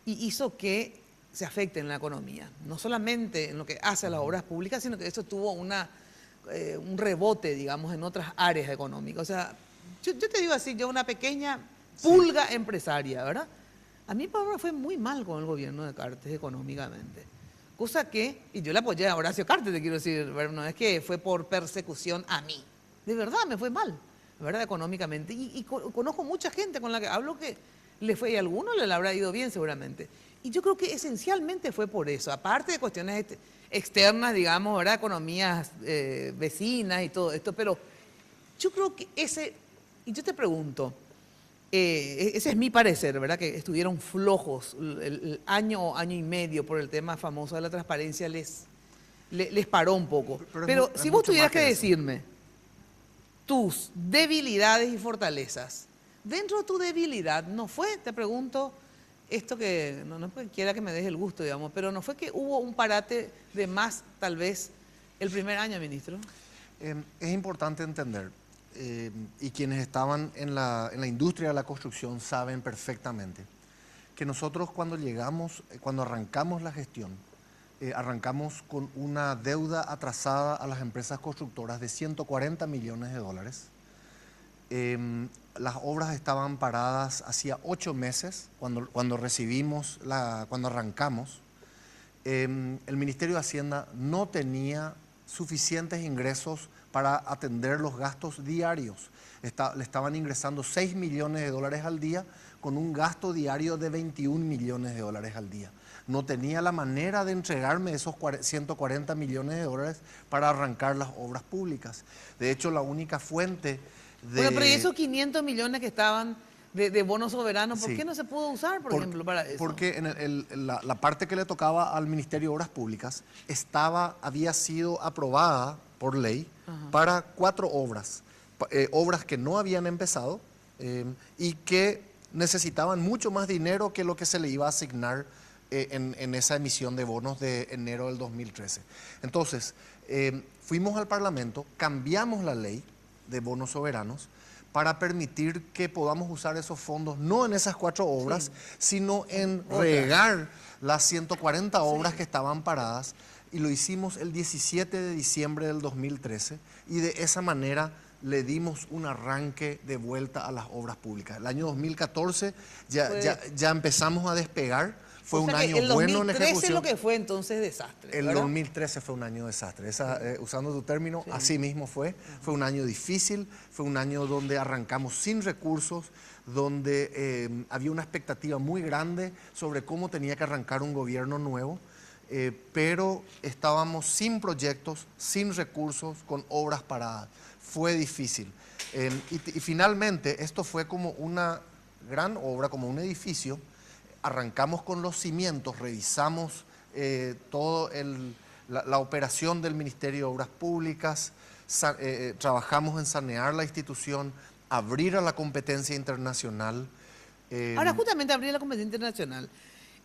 D: Y hizo que se afecte en la economía, no solamente en lo que hace a las obras públicas, sino que eso tuvo un rebote, digamos, en otras áreas económicas. O sea, yo te digo así, yo una pequeña pulga empresaria, ¿verdad? A mí Pablo fue muy mal con el gobierno de Cartes económicamente. Cosa que, y yo le apoyé a Horacio Cartes, te quiero decir, no es que fue por persecución a mí. De verdad, me fue mal, ¿verdad? Económicamente. Y conozco mucha gente con la que hablo que le fue, y a algunos le habrá ido bien seguramente. Y yo creo que esencialmente fue por eso, aparte de cuestiones externas, digamos, ¿verdad? Economías vecinas y todo esto, pero yo creo que y yo te pregunto, ese es mi parecer, ¿verdad? Que estuvieron flojos el año o año y medio por el tema famoso de la transparencia, les paró un poco. Pero si vos tuvieras que decirme tus debilidades y fortalezas, dentro de tu debilidad, ¿no fue, te pregunto, esto que, no es porque quiera que me des el gusto, digamos, pero no fue que hubo un parate de más, tal vez, el primer año, ministro?
E: Es importante entender, y quienes estaban en la industria de la construcción saben perfectamente, que nosotros cuando arrancamos la gestión, arrancamos con una deuda atrasada a las empresas constructoras de 140 millones de dólares. Las obras estaban paradas hacía 8 meses, cuando arrancamos. El Ministerio de Hacienda no tenía suficientes ingresos para atender los gastos diarios. Le estaban ingresando 6 millones de dólares al día con un gasto diario de 21 millones de dólares al día. No tenía la manera de entregarme esos 140 millones de dólares para arrancar las obras públicas. De hecho, la única fuente
D: Bueno, pero ¿y esos 500 millones que estaban de bonos soberanos, por qué no se pudo usar, por ejemplo, para eso?
E: Porque la parte que le tocaba al Ministerio de Obras Públicas había sido aprobada por ley para 4 obras, obras que no habían empezado y que necesitaban mucho más dinero que lo que se le iba a asignar en esa emisión de bonos de enero del 2013. Entonces, fuimos al Parlamento, cambiamos la ley de bonos soberanos para permitir que podamos usar esos fondos no en esas 4 obras, sino en regar las 140 obras que estaban paradas, y lo hicimos el 17 de diciembre del 2013 y de esa manera le dimos un arranque de vuelta a las obras públicas. El año 2014 ya empezamos a despegar. Fue un año bueno en ejecución. El 2013
D: lo que fue entonces desastre, ¿verdad?
E: El 2013 fue un año desastre. Usando tu término, así mismo fue. Fue un año difícil, fue un año donde arrancamos sin recursos, donde había una expectativa muy grande sobre cómo tenía que arrancar un gobierno nuevo, pero estábamos sin proyectos, sin recursos, con obras paradas. Fue difícil. Y finalmente, esto fue como una gran obra, como un edificio. Arrancamos con los cimientos, revisamos toda la operación del Ministerio de Obras Públicas, trabajamos en sanear la institución, abrir a la competencia internacional.
D: Ahora, justamente abrir la competencia internacional.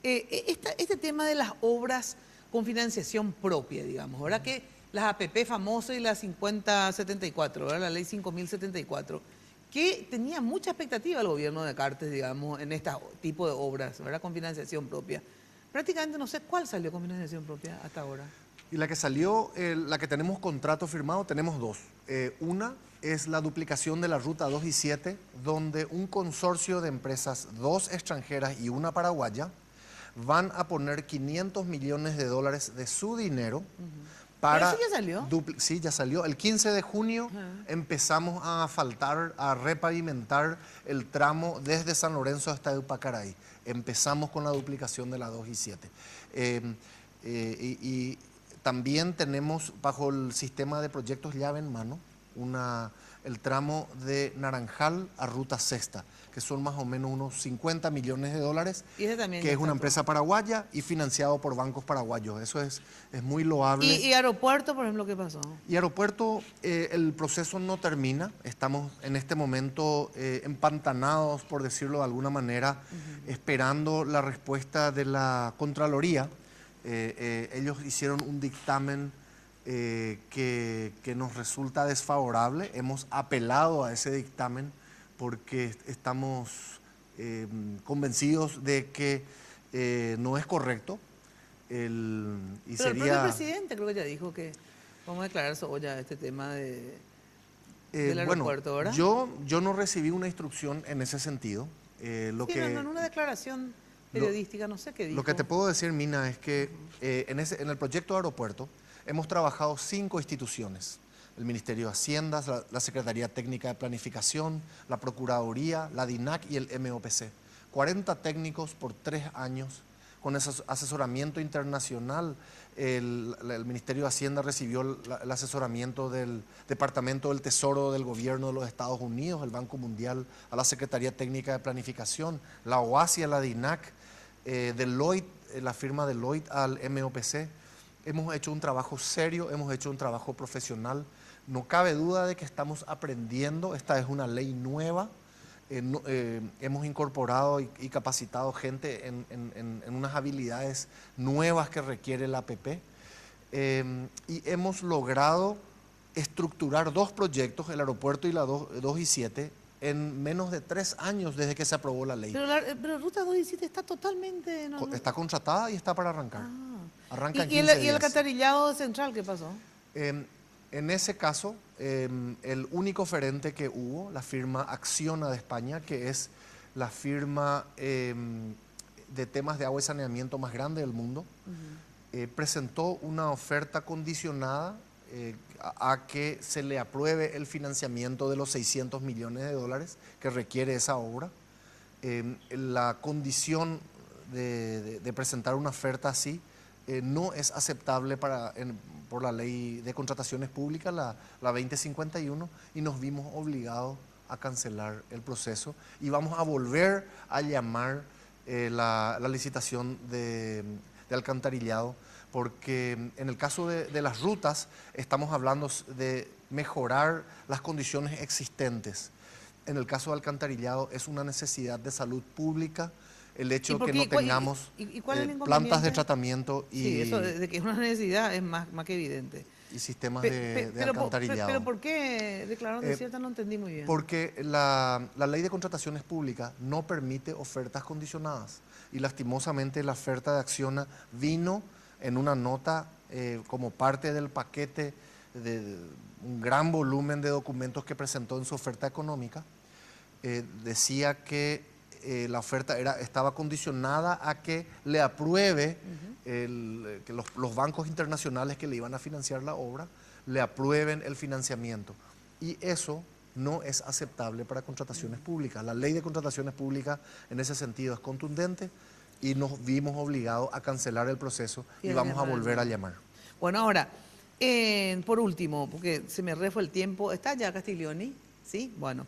D: Este tema de las obras con financiación propia, digamos, ¿verdad? Que las APP famosas y la 5074, ¿verdad? La ley 5074. Que tenía mucha expectativa el gobierno de Cartes, digamos, en este tipo de obras, ¿verdad? Con financiación propia. Prácticamente no sé cuál salió con financiación propia hasta ahora.
E: Y la que salió, la que tenemos contrato firmado, tenemos 2. Una es la duplicación de la ruta 2 y 7, donde un consorcio de empresas, 2 extranjeras y una paraguaya, van a poner 500 millones de dólares de su dinero.
D: ¿Pero eso ya salió?
E: Sí, ya salió. El 15 de junio empezamos a asfaltar, a repavimentar el tramo desde San Lorenzo hasta Eupacaray. Empezamos con la duplicación de la 2 y 7. Y también tenemos bajo el sistema de proyectos llave en mano el tramo de Naranjal a Ruta Sexta, que son más o menos unos 50 millones de dólares, que es una empresa paraguaya y financiado por bancos paraguayos. Eso es muy loable.
D: ¿Y aeropuerto, por ejemplo, qué pasó?
E: Y aeropuerto, el proceso no termina. Estamos en este momento empantanados, por decirlo de alguna manera, esperando la respuesta de la Contraloría. Ellos hicieron un dictamen que nos resulta desfavorable. Hemos apelado a ese dictamen porque estamos convencidos de que no es correcto.
D: Pero el propio presidente creo que ya dijo que vamos a declarar ya este tema del aeropuerto, ¿verdad?
E: Yo no recibí una instrucción en ese sentido.
D: En una declaración periodística, no sé qué dijo.
E: Lo que te puedo decir, Mina, es que en el proyecto de aeropuerto hemos trabajado 5 instituciones. El Ministerio de Hacienda, la Secretaría Técnica de Planificación, la Procuraduría, la DINAC y el MOPC. 40 técnicos por 3 años, con ese asesoramiento internacional. El Ministerio de Hacienda recibió el asesoramiento del Departamento del Tesoro del Gobierno de los Estados Unidos, el Banco Mundial, a la Secretaría Técnica de Planificación, la OASI a la DINAC, Deloitte, la firma Deloitte al MOPC. Hemos hecho un trabajo serio, hemos hecho un trabajo profesional. No cabe duda de que estamos aprendiendo. Esta es una ley nueva. Hemos incorporado y capacitado gente en unas habilidades nuevas que requiere la APP. Y hemos logrado estructurar 2 proyectos, el aeropuerto y la 2 y 7, en menos de 3 años desde que se aprobó la ley.
D: Pero Ruta 2 y 7 está totalmente...
E: Está contratada y está para arrancar. Arranca en
D: ¿Y
E: 15
D: el
E: días.
D: alcantarillado central qué pasó?
E: En ese caso, el único oferente que hubo, la firma Acciona de España, que es la firma de temas de agua y saneamiento más grande del mundo, presentó una oferta condicionada a que se le apruebe el financiamiento de los 600 millones de dólares que requiere esa obra. La condición de presentar una oferta así no es aceptable por la ley de contrataciones públicas, la 2051, y nos vimos obligados a cancelar el proceso y vamos a volver a llamar la licitación de alcantarillado, porque en el caso de las rutas estamos hablando de mejorar las condiciones existentes. En el caso de alcantarillado es una necesidad de salud pública, el hecho de que no tengamos
D: ¿cuál es el
E: plantas de tratamiento y...
D: Sí, eso de que es una necesidad es más que evidente.
E: Y sistemas de alcantarillado.
D: Pero ¿por qué declararon desierta? No entendí muy bien.
E: Porque la ley de contrataciones públicas no permite ofertas condicionadas. Y lastimosamente la oferta de Acciona vino en una nota como parte del paquete de un gran volumen de documentos que presentó en su oferta económica. Decía que la oferta estaba condicionada a que le apruebe que los bancos internacionales que le iban a financiar la obra le aprueben el financiamiento. Y eso no es aceptable para contrataciones públicas. La ley de contrataciones públicas en ese sentido es contundente y nos vimos obligados a cancelar el proceso y vamos a volver a llamar.
D: Bueno, ahora, por último, porque se me refue el tiempo, ¿está ya Castiglioni? Sí, bueno.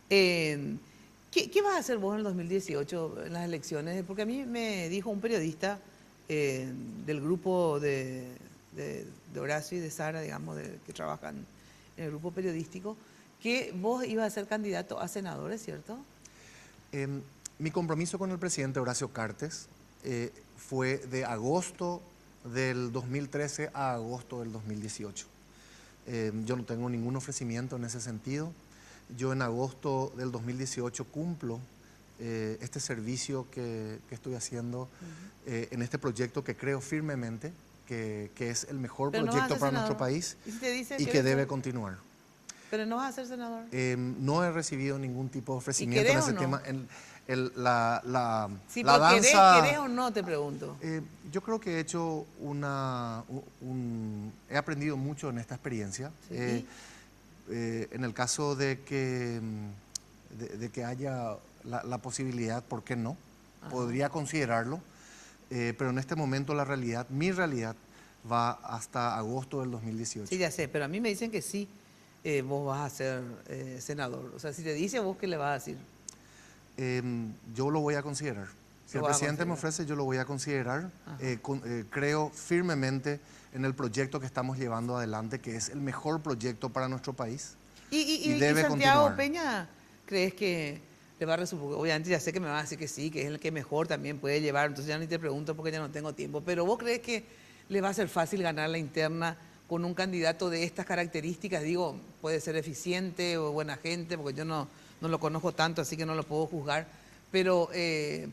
D: ¿Qué vas a hacer vos en el 2018 en las elecciones? Porque a mí me dijo un periodista del grupo de Horacio y de Sara, digamos, que trabajan en el grupo periodístico, que vos ibas a ser candidato a senador, ¿es cierto?
E: Mi compromiso con el presidente Horacio Cartes fue de agosto del 2013 a agosto del 2018. Yo no tengo ningún ofrecimiento en ese sentido. Yo en agosto del 2018 cumplo este servicio que estoy haciendo en este proyecto que creo firmemente que es el mejor proyecto para nuestro país y que debe continuar.
D: ¿Pero no vas a ser senador?
E: No he recibido ningún tipo de ofrecimiento en ese tema. La
D: danza... ¿Querés o no, te pregunto?
E: Yo creo que he hecho he aprendido mucho en esta experiencia. ¿Sí? En el caso de que haya la posibilidad, ¿por qué no? Ajá. Podría considerarlo, pero en este momento mi realidad va hasta agosto del 2018.
D: Sí, ya sé, pero a mí me dicen que sí, vos vas a ser senador. O sea, si te dice, ¿vos qué le vas a decir?
E: Yo lo voy a considerar. Si el presidente me ofrece, yo lo voy a considerar. Creo firmemente en el proyecto que estamos llevando adelante, que es el mejor proyecto para nuestro país.
D: ¿Y debe Santiago continuar. Peña, crees que le va a resultar? Obviamente ya sé que me va a decir que sí, que es el que mejor también puede llevar, entonces ya ni te pregunto porque ya no tengo tiempo. Pero ¿vos crees que le va a ser fácil ganar la interna con un candidato de estas características? Digo, puede ser eficiente o buena gente, porque yo no lo conozco tanto, así que no lo puedo juzgar. Pero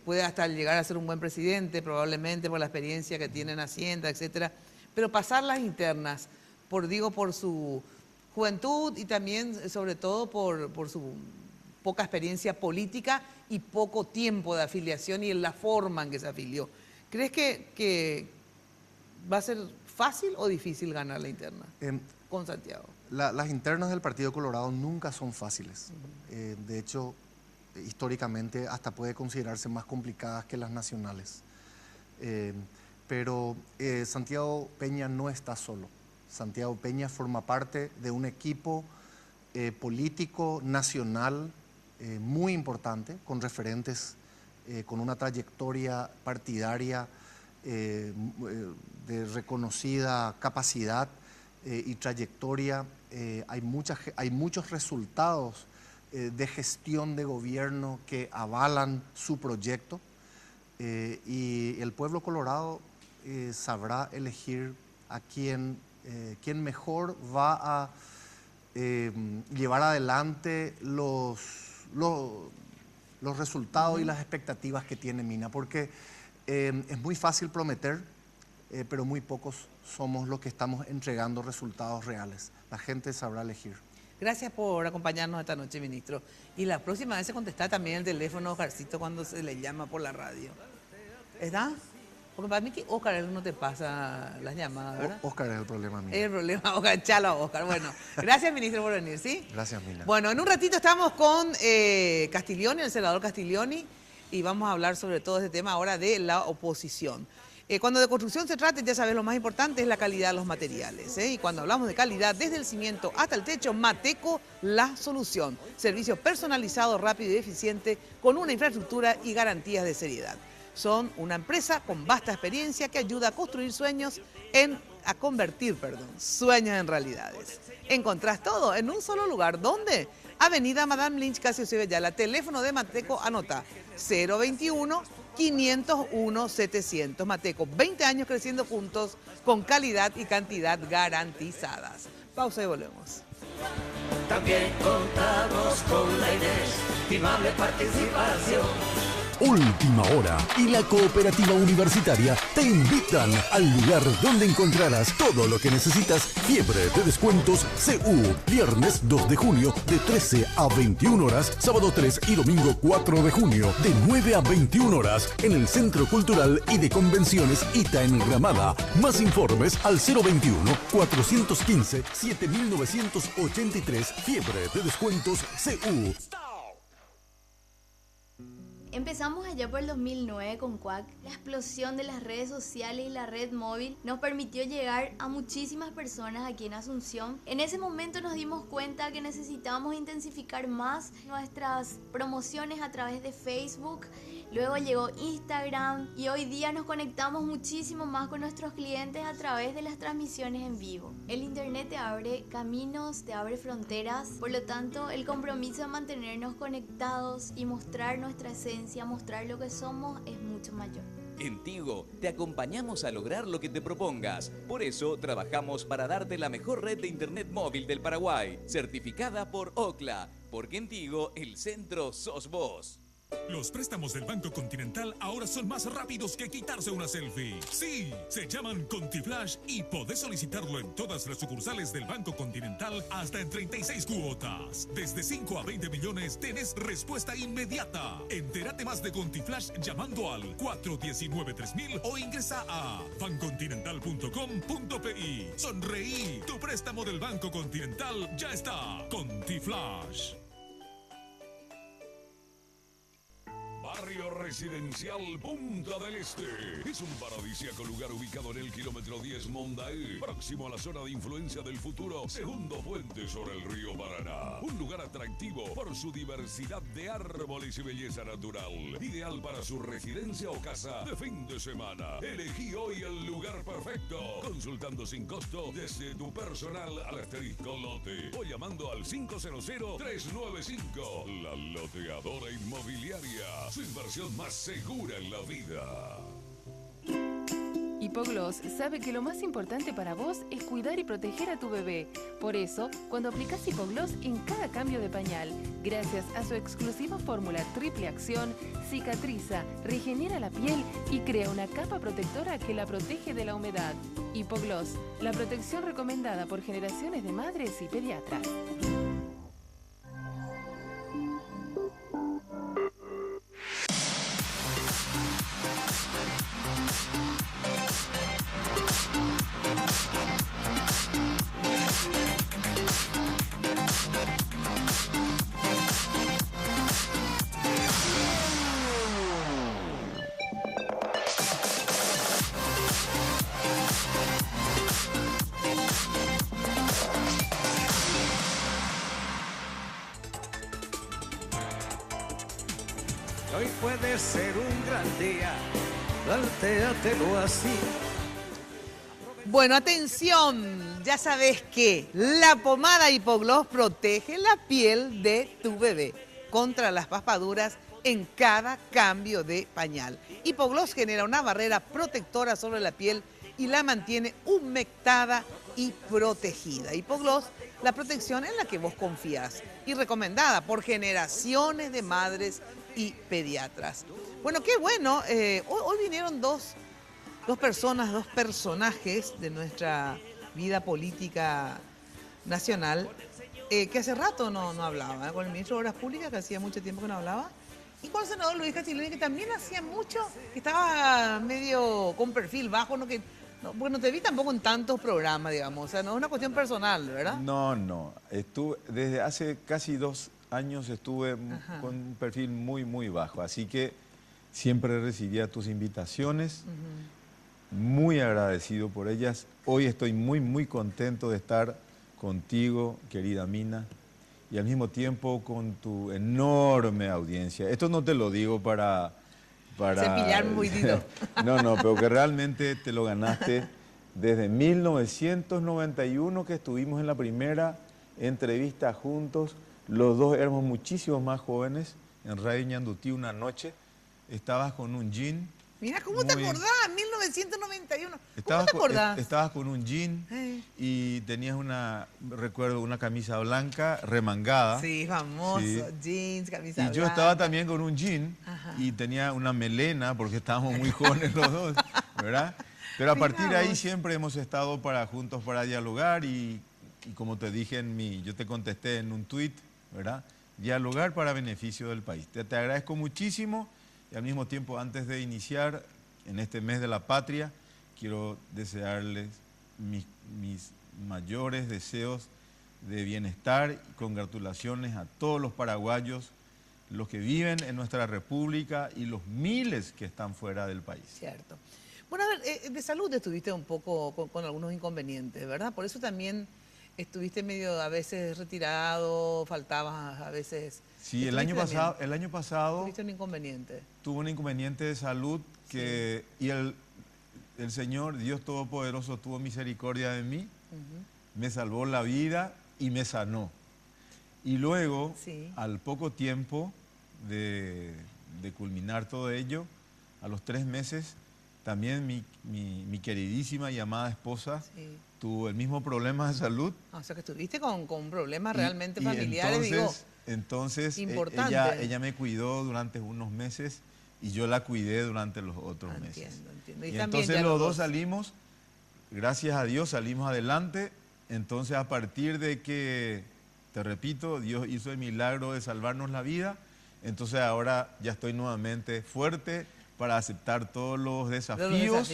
D: puede hasta llegar a ser un buen presidente, probablemente por la experiencia que tiene en Hacienda, etcétera. Pero pasar las internas, por su juventud y también, sobre todo, por poca experiencia política y poco tiempo de afiliación y en la forma en que se afilió. ¿Crees que va a ser fácil o difícil ganar la interna con Santiago?
E: Las internas del Partido Colorado nunca son fáciles. De hecho, históricamente hasta puede considerarse más complicadas que las nacionales. Pero Santiago Peña no está solo. Santiago Peña forma parte de un equipo político nacional muy importante, con referentes, con una trayectoria partidaria de reconocida capacidad y trayectoria. Hay muchos resultados de gestión de gobierno que avalan su proyecto y el pueblo colorado sabrá elegir a quién mejor va a llevar adelante los resultados y las expectativas que tiene Mina, porque es muy fácil prometer, pero muy pocos somos los que estamos entregando resultados reales. La gente sabrá elegir.
D: Gracias por acompañarnos esta noche, ministro. Y la próxima vez se contesta también el teléfono, Oscarcito, cuando se le llama por la radio. ¿Está? Porque para mí que Oscar no te pasa las llamadas, ¿verdad?
E: Oscar es el problema mío.
D: Es el problema, Oscar, chalo a Oscar. Bueno, gracias, ministro, por venir, ¿sí?
E: Gracias, Mina.
D: Bueno, en un ratito estamos con Castiglioni, el senador Castiglioni, y vamos a hablar sobre todo este tema ahora de la oposición. Cuando de construcción se trata, ya sabes, lo más importante es la calidad de los materiales. Y cuando hablamos de calidad, desde el cimiento hasta el techo, Mateco, la solución. Servicio personalizado, rápido y eficiente, con una infraestructura y garantías de seriedad. Son una empresa con vasta experiencia que ayuda a construir sueños a convertir sueños en realidades. Encontrás todo en un solo lugar. ¿Dónde? Avenida Madame Lynch, casi Yala. Teléfono de Mateco, anota, 021-501-700. Mateco, 20 años creciendo juntos con calidad y cantidad garantizadas. Pausa y volvemos.
C: También contamos con la inestimable participación.
A: Última Hora y la Cooperativa Universitaria te invitan al lugar donde encontrarás todo lo que necesitas. Fiebre de descuentos CU. Viernes 2 de junio de 13 a 21 horas. Sábado 3 y domingo 4 de junio de 9 a 21 horas en el Centro Cultural y de Convenciones ITA en Gramada. Más informes al 021-415-7983. Fiebre de descuentos CU.
I: Empezamos allá por el 2009 con Quack. La explosión de las redes sociales y la red móvil nos permitió llegar a muchísimas personas aquí en Asunción. En ese momento nos dimos cuenta que necesitábamos intensificar más nuestras promociones a través de Facebook. Luego llegó Instagram y hoy día nos conectamos muchísimo más con nuestros clientes a través de las transmisiones en vivo. El internet te abre caminos, te abre fronteras, por lo tanto el compromiso de mantenernos conectados y mostrar nuestra esencia, mostrar lo que somos es mucho mayor.
J: En Tigo te acompañamos a lograr lo que te propongas. Por eso trabajamos para darte la mejor red de internet móvil del Paraguay, certificada por Ookla, porque en Tigo el centro sos vos.
L: Los préstamos del Banco Continental ahora son más rápidos que quitarse una selfie. Sí, se llaman ContiFlash y podés solicitarlo en todas las sucursales del Banco Continental hasta en 36 cuotas. Desde 5 a 20 millones tenés respuesta inmediata. Entérate más de ContiFlash llamando al 419-3000 o ingresa a bancontinental.com.pi. Sonreí, tu préstamo del Banco Continental ya está. ContiFlash.
K: Barrio Residencial Punta del Este. Es un paradisíaco lugar ubicado en el kilómetro 10 Mondaé, próximo a la zona de influencia del futuro segundo puente sobre el río Paraná. Un lugar atractivo por su diversidad de árboles y belleza natural. Ideal para su residencia o casa de fin de semana. Elegí hoy el lugar perfecto. Consultando sin costo desde tu personal al asterisco lote o llamando al 500-395. La Loteadora Inmobiliaria. Su inversión más segura en la vida.
N: Hipogloss sabe que lo más importante para vos es cuidar y proteger a tu bebé. Por eso, cuando aplicás Hipogloss en cada cambio de pañal, gracias a su exclusiva fórmula triple acción, cicatriza, regenera la piel y crea una capa protectora que la protege de la humedad. Hipogloss, la protección recomendada por generaciones de madres y pediatras.
C: puede ser un gran día, plantéatelo así.
D: Bueno, atención, ya sabes que la pomada Hipogloss protege la piel de tu bebé contra las papaduras en cada cambio de pañal. Hipogloss genera una barrera protectora sobre la piel y la mantiene humectada y protegida. Hipogloss, la protección en la que vos confías y recomendada por generaciones de madres y pediatras. Bueno, qué bueno, hoy vinieron dos personajes de nuestra vida política nacional que hace rato no hablaba, con el ministro de Obras Públicas, que hacía mucho tiempo que no hablaba, y con el senador Luis Castiglione, que también hacía mucho, que estaba medio con perfil bajo, bueno, te vi tampoco en tantos programas, digamos, o sea, no es una cuestión personal, ¿verdad?
O: No, desde hace casi 2 años estuve con un perfil muy, muy bajo, así que siempre recibía tus invitaciones, muy agradecido por ellas. Hoy estoy muy, muy contento de estar contigo, querida Mina, y al mismo tiempo con tu enorme audiencia. Esto no te lo digo para
D: cepillar muy duro.
O: No, pero que realmente te lo ganaste desde 1991 que estuvimos en la primera entrevista juntos. Los dos éramos muchísimo más jóvenes en Radio Ñandutí una noche. Estabas con un jean.
D: Mira, ¿cómo te acordás? 1991. ¿Cómo te acordás?
O: Estabas con un jean y tenías recuerdo, una camisa blanca remangada.
D: Sí, famoso, sí. Jeans, camisa blanca.
O: Y yo estaba también con un jean y tenía una melena porque estábamos muy jóvenes los dos, ¿verdad? Pero a partir de ahí siempre hemos estado juntos para dialogar y como te dije yo te contesté en un tuit, ¿verdad? Dialogar para beneficio del país. Te agradezco muchísimo. Y al mismo tiempo, antes de iniciar en este mes de la patria, quiero desearles mis mayores deseos de bienestar y congratulaciones a todos los paraguayos, los que viven en nuestra república y los miles que están fuera del país.
D: Cierto. Bueno, a ver, de salud estuviste un poco con algunos inconvenientes, ¿verdad? Por eso también estuviste medio a veces retirado, faltabas a veces...
O: Sí, el año pasado
D: tuviste un inconveniente.
O: Tuve un inconveniente de salud y el Señor, Dios Todopoderoso, tuvo misericordia de mí, me salvó la vida y me sanó. Y luego, al poco tiempo de culminar todo ello, a los 3 meses, también mi queridísima y amada esposa tuvo el mismo problema de salud.
D: O sea, que estuviste con problemas realmente familiares,
O: entonces ella me cuidó durante unos meses y yo la cuidé durante los otros meses.
D: Entiendo.
O: Y entonces los dos salimos, gracias a Dios salimos adelante. Entonces a partir de que, te repito, Dios hizo el milagro de salvarnos la vida, entonces ahora ya estoy nuevamente fuerte para aceptar todos los desafíos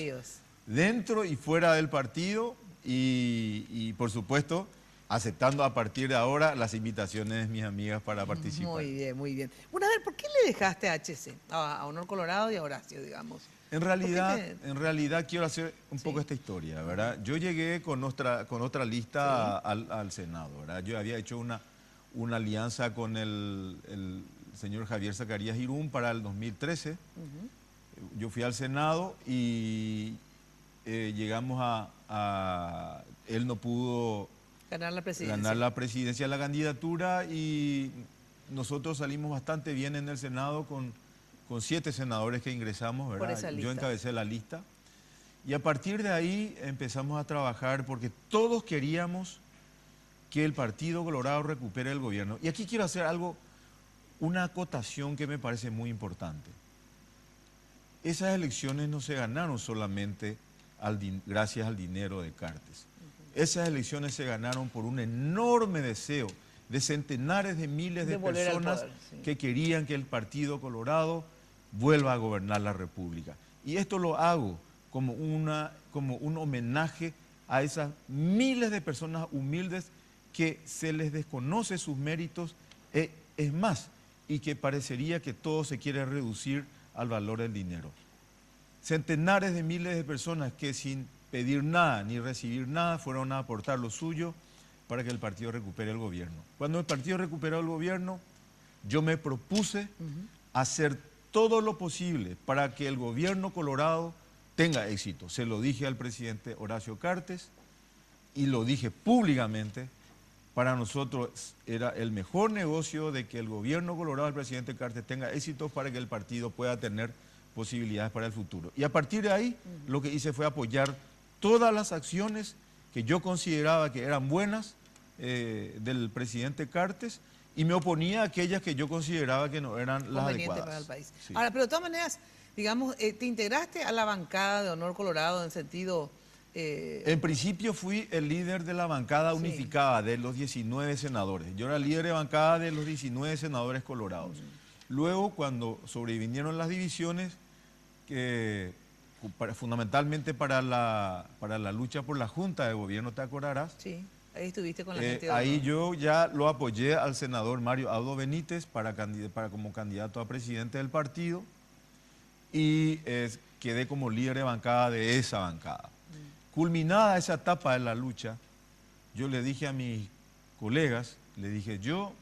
O: dentro y fuera del partido y por supuesto aceptando a partir de ahora las invitaciones de mis amigas para participar.
D: Muy bien, muy bien. Bueno, a ver, ¿por qué le dejaste a HC? A Honor Colorado y a Horacio, digamos.
O: En realidad quiero hacer un poco esta historia, ¿verdad? Yo llegué con otra lista al Senado, ¿verdad? Yo había hecho una alianza con el señor Javier Zacarías Irún para el 2013. Yo fui al Senado y llegamos a... Él no pudo...
D: Ganar
O: la presidencia de la candidatura y nosotros salimos bastante bien en el Senado con 7 senadores que ingresamos, ¿verdad? Yo encabecé la lista y a partir de ahí empezamos a trabajar porque todos queríamos que el Partido Colorado recupere el gobierno. Y aquí quiero hacer una acotación que me parece muy importante. Esas elecciones no se ganaron solamente gracias al dinero de Cartes. Esas elecciones se ganaron por un enorme deseo de centenares de miles de personas que querían que el Partido Colorado vuelva a gobernar la República. Y esto lo hago como un homenaje a esas miles de personas humildes que se les desconoce sus méritos, es más, y que parecería que todo se quiere reducir al valor del dinero. Centenares de miles de personas que sin pedir nada ni recibir nada fueron a aportar lo suyo para que el partido recupere el gobierno. Cuando el partido recuperó el gobierno, yo me propuse hacer todo lo posible para que el gobierno colorado tenga éxito. Se lo dije al presidente Horacio Cartes y lo dije públicamente. Para nosotros era el mejor negocio de que el gobierno colorado del presidente Cartes tenga éxito para que el partido pueda tener posibilidades para el futuro. Y a partir de ahí, lo que hice fue apoyar todas las acciones que yo consideraba que eran buenas del presidente Cartes y me oponía a aquellas que yo consideraba que no eran las adecuadas.
D: Para el país.
O: Sí.
D: Ahora, pero de todas maneras, digamos, te integraste a la bancada de Honor Colorado en el sentido...
O: En principio fui el líder de la bancada unificada de los 19 senadores. Yo era líder de bancada de los 19 senadores colorados. Luego, cuando sobrevinieron las divisiones, fundamentalmente para la lucha por la Junta de Gobierno, ¿te acordarás?
D: Sí, ahí estuviste con la gente de
O: ahí yo ya lo apoyé al senador Mario Abdo Benítez como candidato a presidente del partido y quedé como líder de bancada de esa bancada. Culminada esa etapa de la lucha, yo le dije a mis colegas, le dije, yo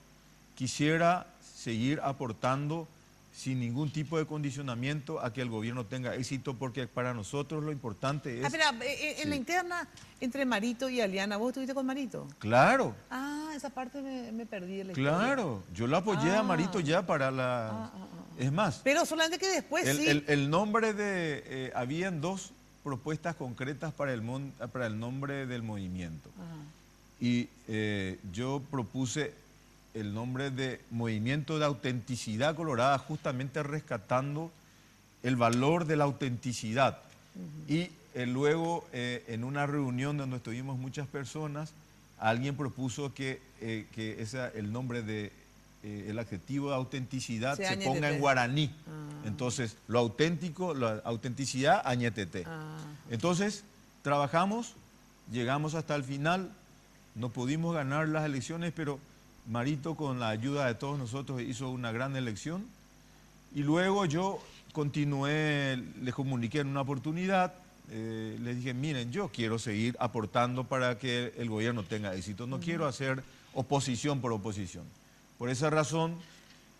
O: quisiera seguir aportando sin ningún tipo de condicionamiento a que el gobierno tenga éxito, porque para nosotros lo importante es...
D: en la interna entre Marito y Aliana, ¿vos estuviste con Marito?
O: Claro.
D: Ah, esa parte me perdí de la historia.
O: Claro, yo lo apoyé a Marito ya para la... Es más...
D: Pero solamente que después
O: el nombre de... habían dos propuestas concretas para el nombre del movimiento. Y yo propuse el nombre de Movimiento de Autenticidad Colorada, justamente rescatando el valor de la autenticidad. Y luego, en una reunión donde estuvimos muchas personas, alguien propuso que el nombre de el adjetivo de autenticidad se ponga en guaraní. Entonces, lo auténtico, la autenticidad, añetete. Entonces, trabajamos, llegamos hasta el final, no pudimos ganar las elecciones, pero Marito, con la ayuda de todos nosotros, hizo una gran elección. Y luego yo continué, les comuniqué en una oportunidad, les dije, miren, yo quiero seguir aportando para que el gobierno tenga éxito, no quiero hacer oposición por oposición. Por esa razón,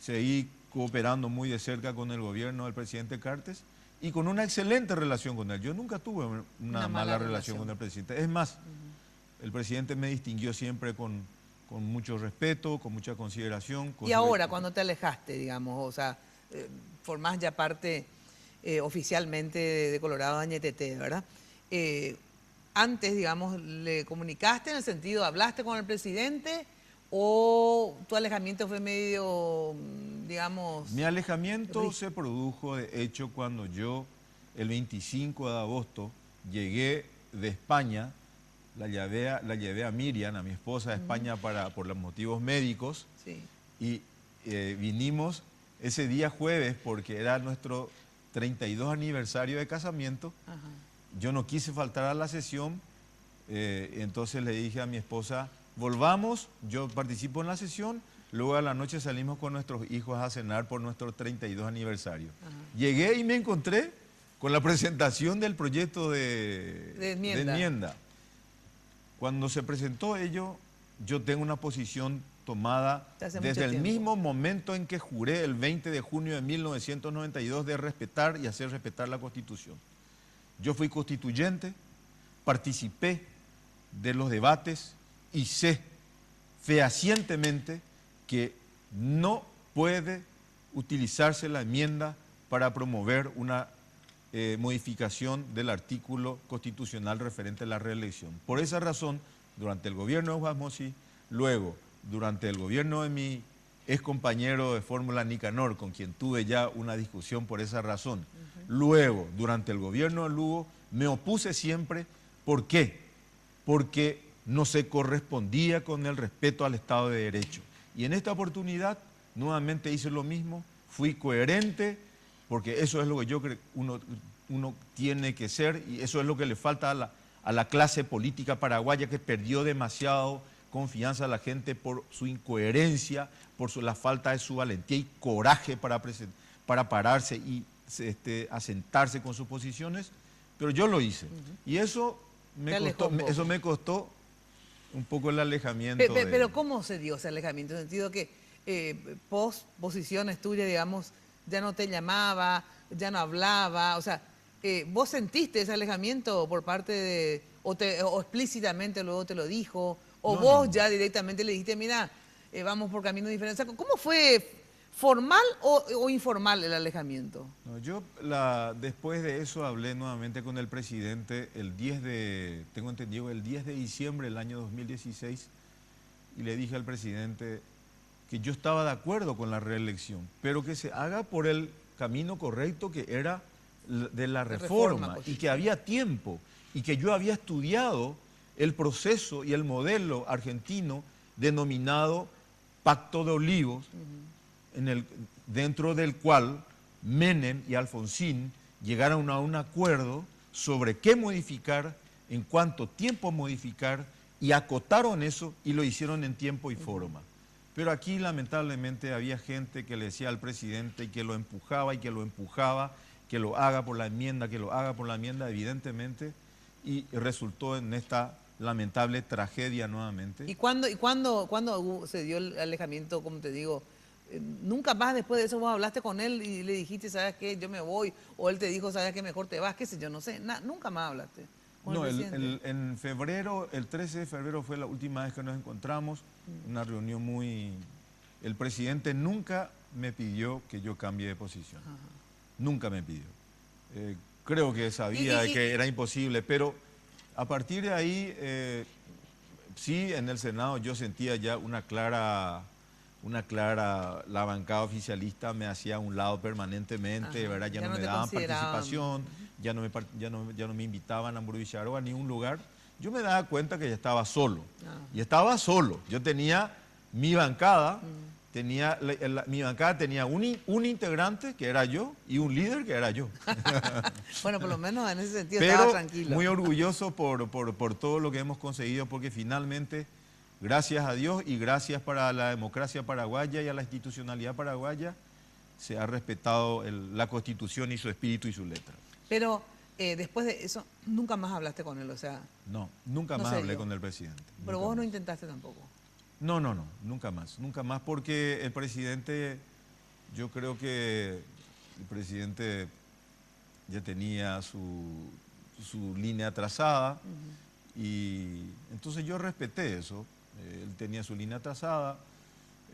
O: seguí cooperando muy de cerca con el gobierno del presidente Cartes y con una excelente relación con él. Yo nunca tuve una mala relación con el presidente. Es más, el presidente me distinguió siempre con mucho respeto, con mucha consideración.
D: Y ahora, cuando te alejaste, digamos, o sea, formás ya parte oficialmente de Colorado Añetete, ¿verdad? Antes, digamos, ¿le comunicaste en el sentido, hablaste con el presidente o tu alejamiento fue medio, digamos...
O: Mi alejamiento se produjo, de hecho, cuando yo, el 25 de agosto, llegué de España, la llevé a Miriam, a mi esposa, a España por los motivos médicos.
D: Sí.
O: Y vinimos ese día jueves porque era nuestro 32 aniversario de casamiento. Yo no quise faltar a la sesión, entonces le dije a mi esposa, volvamos, yo participo en la sesión, luego a la noche salimos con nuestros hijos a cenar por nuestro 32 aniversario. Llegué y me encontré con la presentación del proyecto de enmienda. Cuando se presentó ello, yo tengo una posición tomada desde el mismo momento en que juré el 20 de junio de 1992 de respetar y hacer respetar la Constitución. Yo fui constituyente, participé de los debates y sé fehacientemente que no puede utilizarse la enmienda para promover una modificación del artículo constitucional referente a la reelección. Por esa razón, durante el gobierno de Juan Mossi, luego, durante el gobierno de mi ex compañero de fórmula Nicanor, con quien tuve ya una discusión por esa razón, luego, durante el gobierno de Lugo, me opuse siempre. ¿Por qué? Porque no se correspondía con el respeto al Estado de Derecho. Y en esta oportunidad, nuevamente hice lo mismo, fui coherente, porque eso es lo que yo creo uno tiene que ser, y eso es lo que le falta a la clase política paraguaya, que perdió demasiado confianza a la gente por su incoherencia, por la falta de su valentía y coraje para pararse y asentarse con sus posiciones, pero yo lo hice. Y eso me costó un poco el alejamiento.
D: Pero ¿cómo se dio ese alejamiento? En el sentido que post posiciones tuyas, digamos, ya no te llamaba, ya no hablaba, o sea, ¿vos sentiste ese alejamiento por parte de, o explícitamente luego te lo dijo, o no, vos ya directamente le dijiste, mira, vamos por caminos diferentes? O sea, ¿cómo fue, formal o informal el alejamiento?
O: No, yo después de eso hablé nuevamente con el presidente tengo entendido, el 10 de diciembre del año 2016, y le dije al presidente que yo estaba de acuerdo con la reelección, pero que se haga por el camino correcto, que era de la reforma, y que había tiempo, y que yo había estudiado el proceso y el modelo argentino denominado Pacto de Olivos, dentro del cual Menem y Alfonsín llegaron a un acuerdo sobre qué modificar, en cuánto tiempo modificar, y acotaron eso y lo hicieron en tiempo y forma. Pero aquí lamentablemente había gente que le decía al presidente y que lo empujaba y que lo empujaba, que lo haga por la enmienda, que lo haga por la enmienda, evidentemente, y resultó en esta lamentable tragedia nuevamente.
D: ¿Y cuándo se dio el alejamiento, como te digo? ¿Nunca más después de eso vos hablaste con él y le dijiste, sabes qué, yo me voy? O él te dijo, sabes qué, mejor te vas, qué sé yo, no sé, nunca más hablaste.
O: No, en febrero, el 13 de febrero fue la última vez que nos encontramos, una reunión muy... El presidente nunca me pidió que yo cambie de posición, nunca me pidió. Creo que sabía que era imposible, pero a partir de ahí, sí, en el Senado yo sentía ya una clara, la bancada oficialista me hacía a un lado permanentemente, ¿verdad? Ya no me daban participación, ya no me invitaban a Hamburguesa o a ningún lugar. Yo me daba cuenta que ya estaba solo, y estaba solo. Yo tenía mi bancada, mi bancada tenía un integrante, que era yo, y un líder, que era yo.
D: Bueno, por lo menos en ese sentido estaba tranquilo.
O: Muy orgulloso por todo lo que hemos conseguido, porque finalmente, gracias a Dios y gracias para la democracia paraguaya y a la institucionalidad paraguaya, se ha respetado la Constitución y su espíritu y su letra.
D: Pero después de eso, nunca más hablaste con él, o sea...
O: No, nunca más hablé con el presidente.
D: Pero vos no intentaste tampoco.
O: No, nunca más, porque el presidente, yo creo que el presidente ya tenía su línea trazada, y entonces yo respeté eso. Él tenía su línea trazada,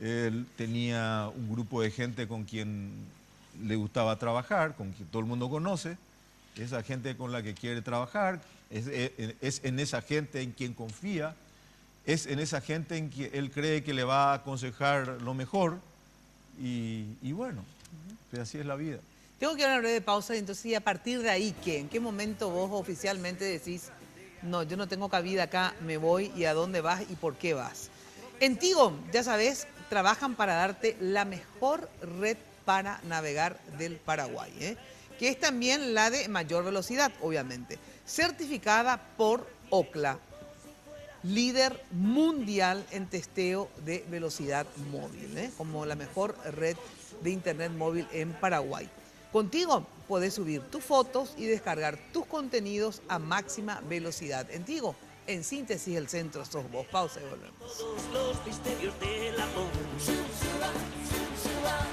O: él tenía un grupo de gente con quien le gustaba trabajar, con quien todo el mundo conoce, esa gente con la que quiere trabajar, es en esa gente en quien confía, es en esa gente en que él cree que le va a aconsejar lo mejor, y bueno, pues así es la vida.
D: Tengo que dar una breve pausa, y entonces, ¿y a partir de ahí qué? ¿En qué momento vos oficialmente decís, no, yo no tengo cabida acá, me voy, y a dónde vas y por qué vas? En Tigo, ya sabes, trabajan para darte la mejor red para navegar del Paraguay, que es también la de mayor velocidad, obviamente, certificada por Ookla, líder mundial en testeo de velocidad móvil, como la mejor red de internet móvil en Paraguay. Contigo podés subir tus fotos y descargar tus contenidos a máxima velocidad. En Tigo, en síntesis, el centro sos vos. Pausa y volvemos.
C: Todos los misterios del amor.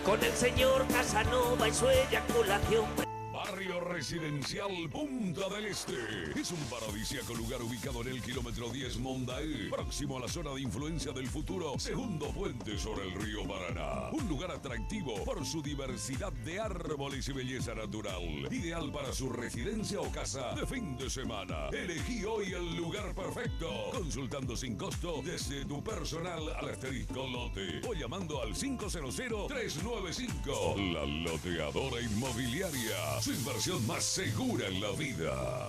C: Con el señor Casanova y su eyaculación.
K: Barrio Residencial Punta del Este. Es un paradisíaco lugar ubicado en el kilómetro 10 Mondaé, próximo a la zona de influencia del futuro, segundo puente sobre el río Paraná. Un lugar atractivo por su diversidad de árboles y belleza natural. Ideal para su residencia o casa de fin de semana. Elegí hoy el lugar perfecto, consultando sin costo desde tu personal al asterisco lote o llamando al 500-395. La Loteadora Inmobiliaria. Su inversión más segura en la vida.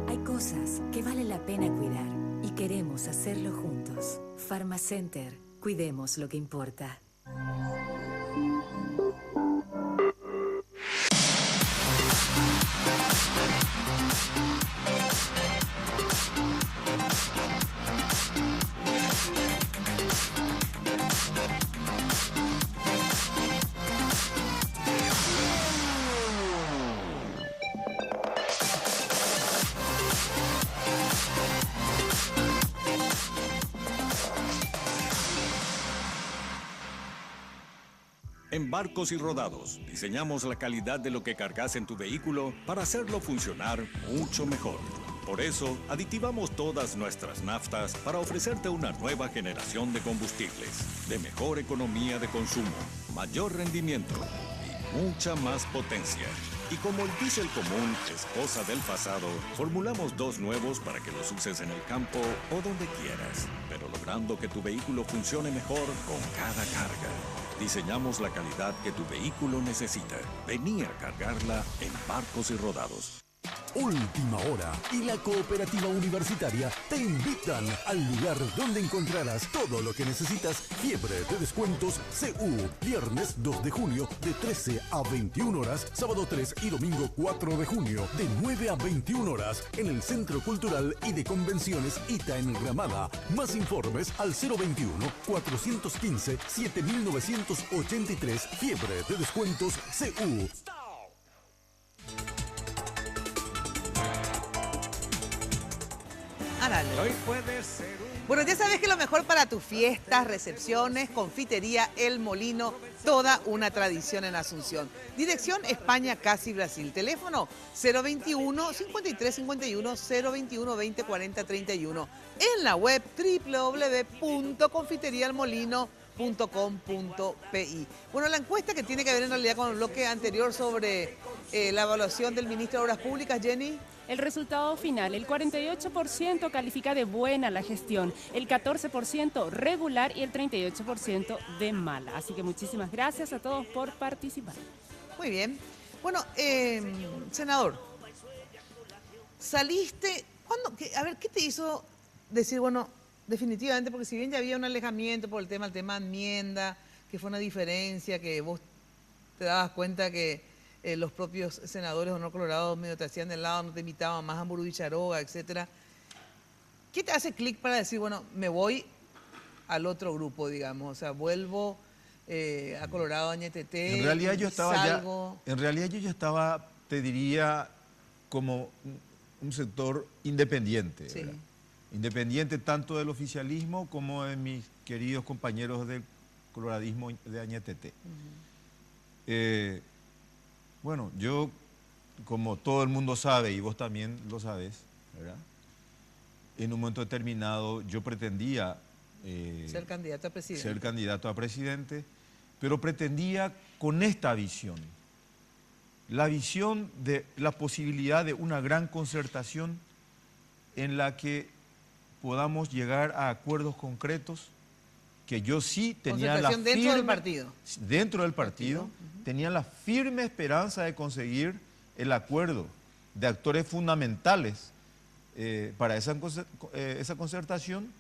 P: Hay cosas que vale la pena cuidar y queremos hacerlo juntos. Pharmacenter, cuidemos lo que importa.
M: En Barcos y Rodados, diseñamos la calidad de lo que cargas en tu vehículo para hacerlo funcionar mucho mejor. Por eso, aditivamos todas nuestras naftas para ofrecerte una nueva generación de combustibles, de mejor economía de consumo, mayor rendimiento y mucha más potencia. Y como el diésel común es cosa del pasado, formulamos 2 nuevos para que los uses en el campo o donde quieras, pero logrando que tu vehículo funcione mejor con cada carga. Diseñamos la calidad que tu vehículo necesita. Vení a cargarla en Barcos y Rodados.
A: Última Hora y la Cooperativa Universitaria te invitan al lugar donde encontrarás todo lo que necesitas. Fiebre de descuentos CU. Viernes 2 de junio de 13 a 21 horas. Sábado 3 y domingo 4 de junio de 9 a 21 horas en el Centro Cultural y de Convenciones ITA en Gramada. Más informes al 021-415-7983. Fiebre de descuentos CU.
D: Bueno, ya sabes que lo mejor para tus fiestas, recepciones, confitería El Molino, toda una tradición en Asunción. Dirección España, Casi Brasil. Teléfono 021-5351-021-2040-31. En la web www.confiterialmolino.com.pi. Bueno, la encuesta que tiene que ver en realidad con el bloque anterior sobre la evaluación del ministro de Obras Públicas, Jenny.
F: El resultado final, el 48% califica de buena la gestión, el 14% regular y el 38% de mala. Así que muchísimas gracias a todos por participar.
D: Muy bien. Bueno, senador, saliste, a ver, ¿qué te hizo decir, bueno, definitivamente, porque si bien ya había un alejamiento por el tema enmienda, que fue una diferencia, que vos te dabas cuenta que los propios senadores o no colorados medio te hacían de lado, no te invitaban más a Mburubicharoga, etcétera. ¿Qué te hace clic para decir, bueno, me voy al otro grupo, digamos? O sea, vuelvo a Colorado Añetete.
O: En realidad yo estaba
D: salgo.
O: En realidad yo ya estaba, te diría, como un sector independiente.
D: Sí.
O: Independiente tanto del oficialismo como de mis queridos compañeros del coloradismo de Añetete. Bueno, yo, como todo el mundo sabe, y vos también lo sabés, ¿verdad? En un momento determinado yo pretendía
D: ser candidato a presidente.
O: Ser candidato a presidente, pero pretendía con esta visión. La visión de la posibilidad de una gran concertación en la que podamos llegar a acuerdos concretos, que yo sí tenía la firme,
D: dentro del partido.
O: Dentro del partido, tenía la firme esperanza de conseguir el acuerdo de actores fundamentales para esa concertación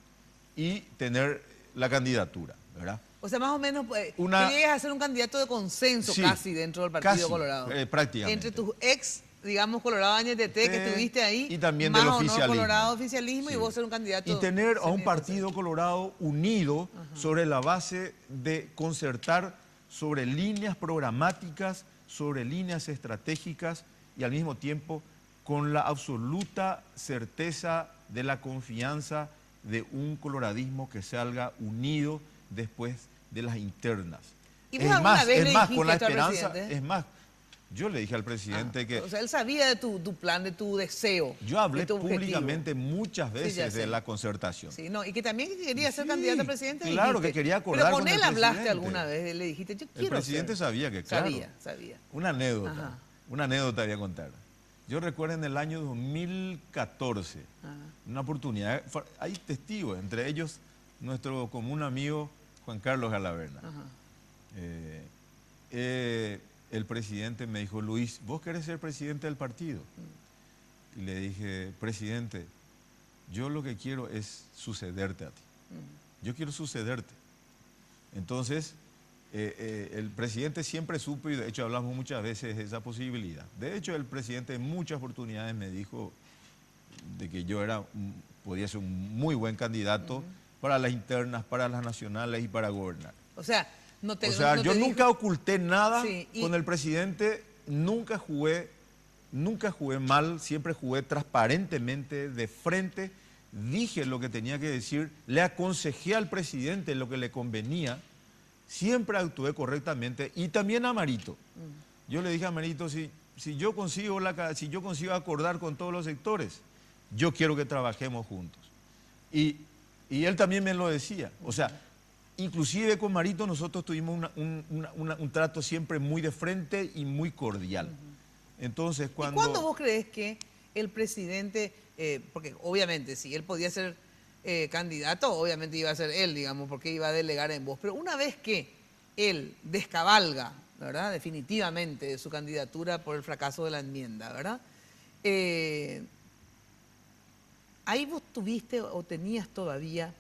O: y tener la candidatura, ¿verdad?
D: O sea, más o menos, llegas a ser un candidato de consenso casi dentro del Partido Colorado.
O: Prácticamente.
D: Entre tus ex, digamos, Colorado Añetete, que estuviste ahí,
O: y también
D: más
O: del
D: o no
O: oficialismo.
D: Colorado oficialismo, y vos ser un candidato.
O: Y tener a un Partido Colorado unido sobre la base de concertar sobre líneas programáticas, sobre líneas estratégicas y al mismo tiempo con la absoluta certeza de la confianza de un coloradismo que salga unido después de las internas.
D: ¿Y vos alguna vez le dijiste
O: con la
D: esto al
O: esperanza,
D: presidente?
O: es más, yo le dije al presidente que...
D: O sea, él sabía de tu plan, de tu deseo.
O: Yo hablé
D: de tu
O: públicamente muchas
D: Sí,
O: veces
D: ya sé.
O: de la concertación.
D: Sí, no, y que también quería ser candidato a presidente.
O: Claro,
D: dijiste.
O: que quería acordar
D: Pero con él hablaste
O: presidente.
D: alguna vez, le dijiste, yo quiero
O: El presidente
D: ser.
O: sabía que, claro.
D: Sabía.
O: Una anécdota voy a contar. Yo recuerdo en el año 2014, una oportunidad, hay testigos, entre ellos nuestro común amigo Juan Carlos Galaverna. El presidente me dijo, Luis, ¿vos querés ser presidente del partido? Y le dije, presidente, yo lo que quiero es sucederte a ti. Yo quiero sucederte. Entonces, el presidente siempre supo, y de hecho hablamos muchas veces de esa posibilidad. De hecho, el presidente en muchas oportunidades me dijo de que yo podía ser un muy buen candidato para las internas, para las nacionales y para gobernar.
D: O sea,
O: yo nunca oculté nada con el presidente, nunca jugué mal, siempre jugué transparentemente, de frente, dije lo que tenía que decir, le aconsejé al presidente lo que le convenía siempre actué correctamente, y también a Marito. Yo le dije a Marito, si yo consigo acordar con todos los sectores, yo quiero que trabajemos juntos. Y él también me lo decía. O sea, inclusive con Marito nosotros tuvimos un trato siempre muy de frente y muy cordial. Entonces,
D: ¿Y cuándo vos crees que el presidente, porque obviamente si él podía ser candidato, obviamente iba a ser él, digamos, porque iba a delegar en vos, pero una vez que él descabalga, ¿verdad?, definitivamente de su candidatura por el fracaso de la enmienda, ¿verdad?, ahí vos tuviste o tenías todavía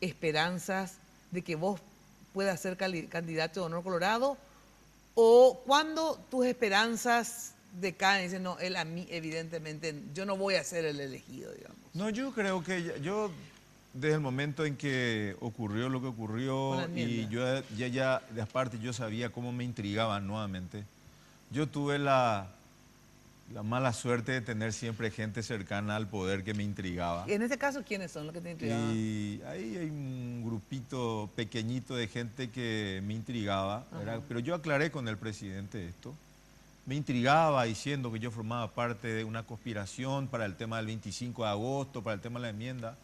D: esperanzas de que vos puedas ser candidato de Honor Colorado, o cuando tus esperanzas decaen y dicen, no, él a mí evidentemente, yo no voy a ser el elegido, digamos.
O: No, yo creo que yo desde el momento en que ocurrió lo que ocurrió y yo ya de aparte yo sabía cómo me intrigaba nuevamente, yo tuve la mala suerte de tener siempre gente cercana al poder que me intrigaba.
D: Y en este caso, ¿quiénes son los que te intrigaban?
O: Y ahí hay un grupito pequeñito de gente que me intrigaba, pero yo aclaré con el presidente esto. Me intrigaba diciendo que yo formaba parte de una conspiración para el tema del 25 de agosto, para el tema de la enmienda.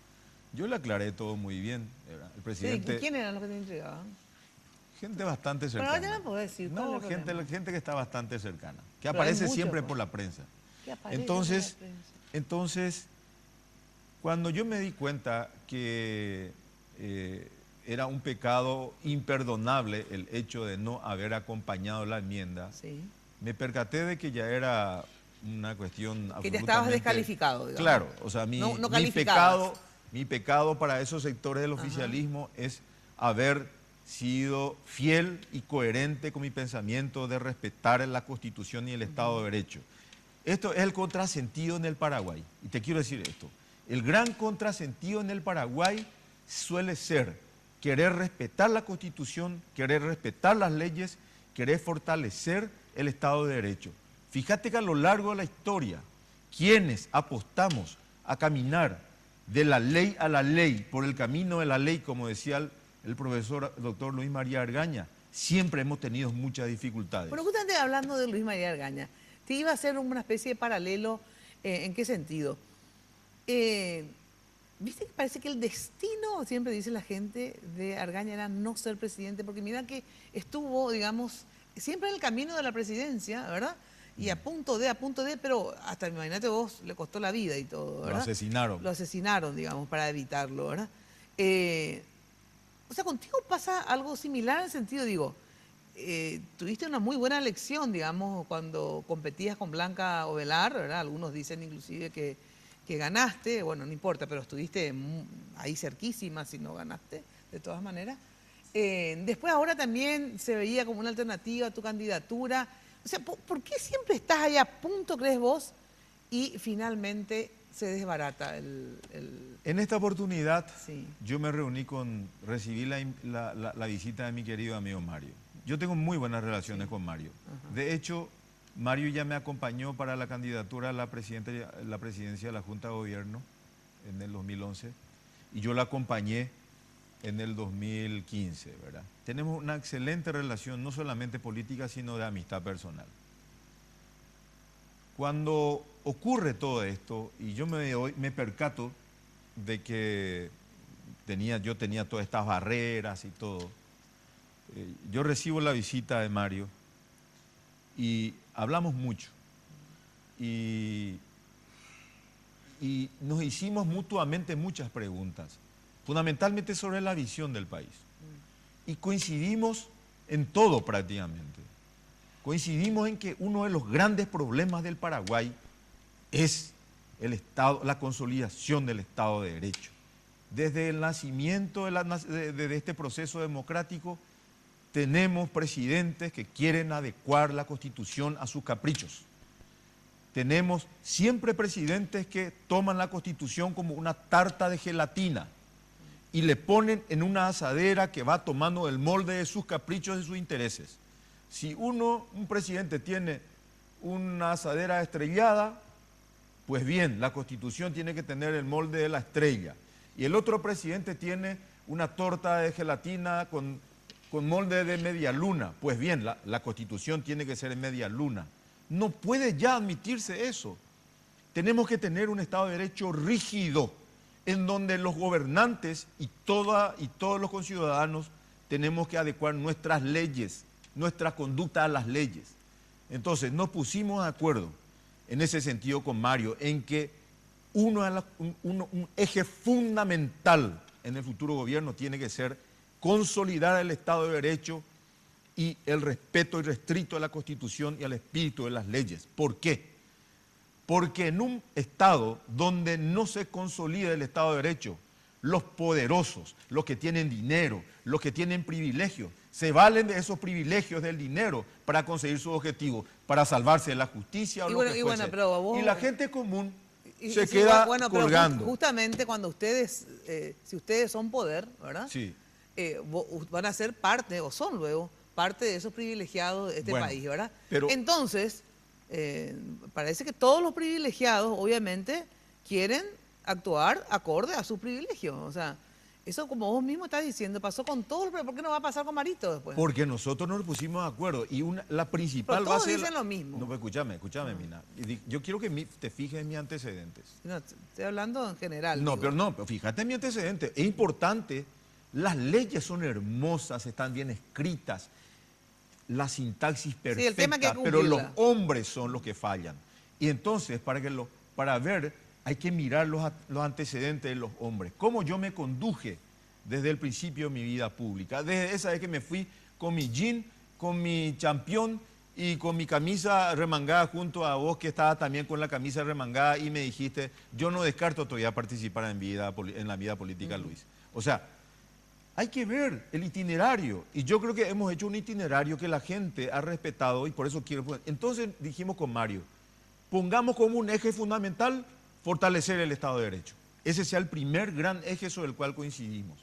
O: Yo le aclaré todo muy bien. El presidente...
D: Sí, ¿quién eran los que te intrigaban?
O: Gente bastante cercana.
D: Pero ya me podés decir.
O: No, gente que está bastante cercana, que aparece siempre por la prensa. Entonces, cuando yo me di cuenta que era un pecado imperdonable el hecho de no haber acompañado la enmienda, me percaté de que ya era una cuestión
D: que ya estabas descalificado, digamos.
O: Claro, o sea, mi pecado para esos sectores del oficialismo es haber sido fiel y coherente con mi pensamiento de respetar la Constitución y el Estado de Derecho. Esto es el contrasentido en el Paraguay. Y te quiero decir esto. El gran contrasentido en el Paraguay suele ser querer respetar la Constitución, querer respetar las leyes, querer fortalecer el Estado de Derecho. Fíjate que a lo largo de la historia, quienes apostamos a caminar de la ley a la ley, por el camino de la ley, como decía el profesor doctor Luis María Argaña, siempre hemos tenido muchas dificultades.
D: Bueno, justamente hablando de Luis María Argaña, te iba a hacer una especie de paralelo, ¿en qué sentido? ¿Viste que parece que el destino, siempre dice la gente, de Argaña era no ser presidente? Porque mira que estuvo, digamos, siempre en el camino de la presidencia, ¿verdad? Y a punto de, pero hasta, imagínate vos, le costó la vida y todo, ¿verdad?
O: Lo asesinaron.
D: Lo asesinaron, digamos, para evitarlo, ¿verdad? O sea, contigo pasa algo similar en el sentido, digo, tuviste una muy buena elección, digamos, cuando competías con Blanca Ovelar, ¿verdad? Algunos dicen inclusive que ganaste, bueno, no importa, pero estuviste ahí cerquísima si no ganaste, de todas maneras. Después ahora también se veía como una alternativa a tu candidatura. O sea, ¿por qué siempre estás ahí a punto, crees vos, y finalmente se desbarata
O: En esta oportunidad yo me reuní recibí la visita de mi querido amigo Mario. Yo tengo muy buenas relaciones con Mario. De hecho, Mario ya me acompañó para la candidatura a la presidencia de la Junta de Gobierno en el 2011 y yo la acompañé en el 2015, ¿verdad? Tenemos una excelente relación, no solamente política, sino de amistad personal. Cuando ocurre todo esto y yo me percato de que yo tenía todas estas barreras y todo, yo recibo la visita de Mario y hablamos mucho y nos hicimos mutuamente muchas preguntas, fundamentalmente sobre la visión del país. Y coincidimos en todo prácticamente. Coincidimos en que uno de los grandes problemas del Paraguay es la consolidación del Estado de Derecho. Desde el nacimiento de este proceso democrático, tenemos presidentes que quieren adecuar la Constitución a sus caprichos. Tenemos siempre presidentes que toman la Constitución como una tarta de gelatina y le ponen en una asadera que va tomando el molde de sus caprichos y sus intereses. Si un presidente tiene una asadera estrellada, pues bien, la Constitución tiene que tener el molde de la estrella. Y el otro presidente tiene una torta de gelatina con con molde de media luna. Pues bien, la Constitución tiene que ser en media luna. No puede ya admitirse eso. Tenemos que tener un Estado de Derecho rígido, en donde los gobernantes y todos los conciudadanos tenemos que adecuar nuestras leyes, nuestra conducta a las leyes. Entonces, nos pusimos de acuerdo en ese sentido con Mario, en que un eje fundamental en el futuro gobierno tiene que ser consolidar el Estado de Derecho y el respeto irrestricto a la Constitución y al espíritu de las leyes. ¿Por qué? Porque en un Estado donde no se consolida el Estado de Derecho, los poderosos, los que tienen dinero, los que tienen privilegios, se valen de esos privilegios del dinero para conseguir sus objetivos, para salvarse de la justicia o lo que fuese.
D: Y
O: la gente común se queda colgando.
D: Pero justamente cuando ustedes, si ustedes son poder, ¿verdad?
O: Sí.
D: Van a ser parte, o son luego, parte de esos privilegiados de este país, ¿verdad?
O: Pero,
D: entonces, parece que todos los privilegiados, obviamente, quieren actuar acorde a sus privilegios. O sea, eso como vos mismo estás diciendo, pasó con todos, pero ¿por qué no va a pasar con Marito después?
O: Porque nosotros nos pusimos de acuerdo y la principal
D: pero todos dicen lo mismo.
O: No, escúchame, Mina. Yo quiero que te fijes en mis antecedentes.
D: No, estoy hablando en general.
O: No, pero fíjate en mi antecedente. Es importante, las leyes son hermosas, están bien escritas, la sintaxis perfecta,
D: sí, el tema que
O: pero los hombres son los que fallan. Y entonces, para ver, hay que mirar los antecedentes de los hombres. Cómo yo me conduje desde el principio de mi vida pública. Desde esa vez que me fui con mi jean, con mi champión y con mi camisa remangada junto a vos, que estaba también con la camisa remangada, y me dijiste, yo no descarto todavía participar en la vida política, Luis. O sea, hay que ver el itinerario. Y yo creo que hemos hecho un itinerario que la gente ha respetado y por eso quiero... Entonces dijimos con Mario, pongamos como un eje fundamental fortalecer el Estado de Derecho. Ese sea el primer gran eje sobre el cual coincidimos.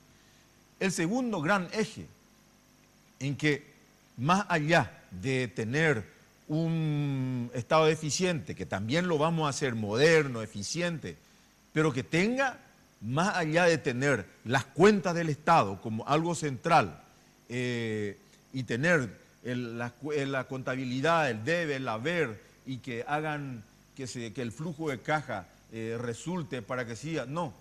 O: El segundo gran eje, en que más allá de tener un Estado eficiente, que también lo vamos a hacer moderno, eficiente, pero que tenga, más allá de tener las cuentas del Estado como algo central y tener la contabilidad, el debe, el haber, y que hagan que el flujo de caja resulte para que siga. No,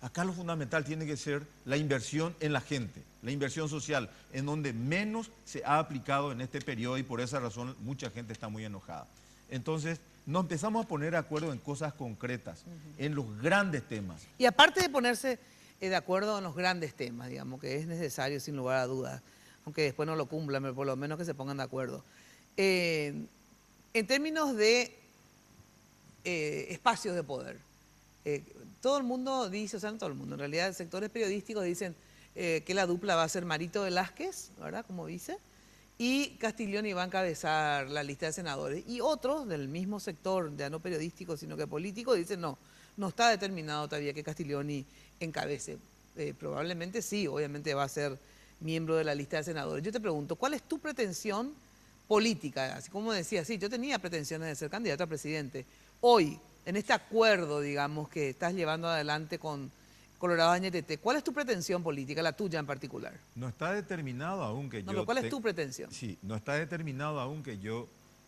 O: acá lo fundamental tiene que ser la inversión en la gente, la inversión social, en donde menos se ha aplicado en este periodo y por esa razón mucha gente está muy enojada. Entonces, nos empezamos a poner de acuerdo en cosas concretas, en los grandes temas.
D: Y aparte de ponerse de acuerdo en los grandes temas, digamos, que es necesario sin lugar a dudas, aunque después no lo cumplan, pero por lo menos que se pongan de acuerdo. En términos de espacios de poder. Todo el mundo dice, o sea, no todo el mundo, en realidad sectores periodísticos dicen que la dupla va a ser Marito Velázquez, ¿verdad? Como dice, y Castiglioni va a encabezar la lista de senadores. Y otros del mismo sector, ya no periodístico, sino que político, dicen no está determinado todavía que Castiglioni encabece. Probablemente sí, obviamente va a ser miembro de la lista de senadores. Yo te pregunto, ¿cuál es tu pretensión política? Así como decía, sí, yo tenía pretensiones de ser candidato a presidente. Hoy, en este acuerdo, digamos, que estás llevando adelante con Colorado Añetete, ¿cuál es tu pretensión política, la tuya en particular?
O: No está determinado aún que yo...
D: No, pero ¿cuál es tu pretensión?
O: Sí, no está determinado aún que yo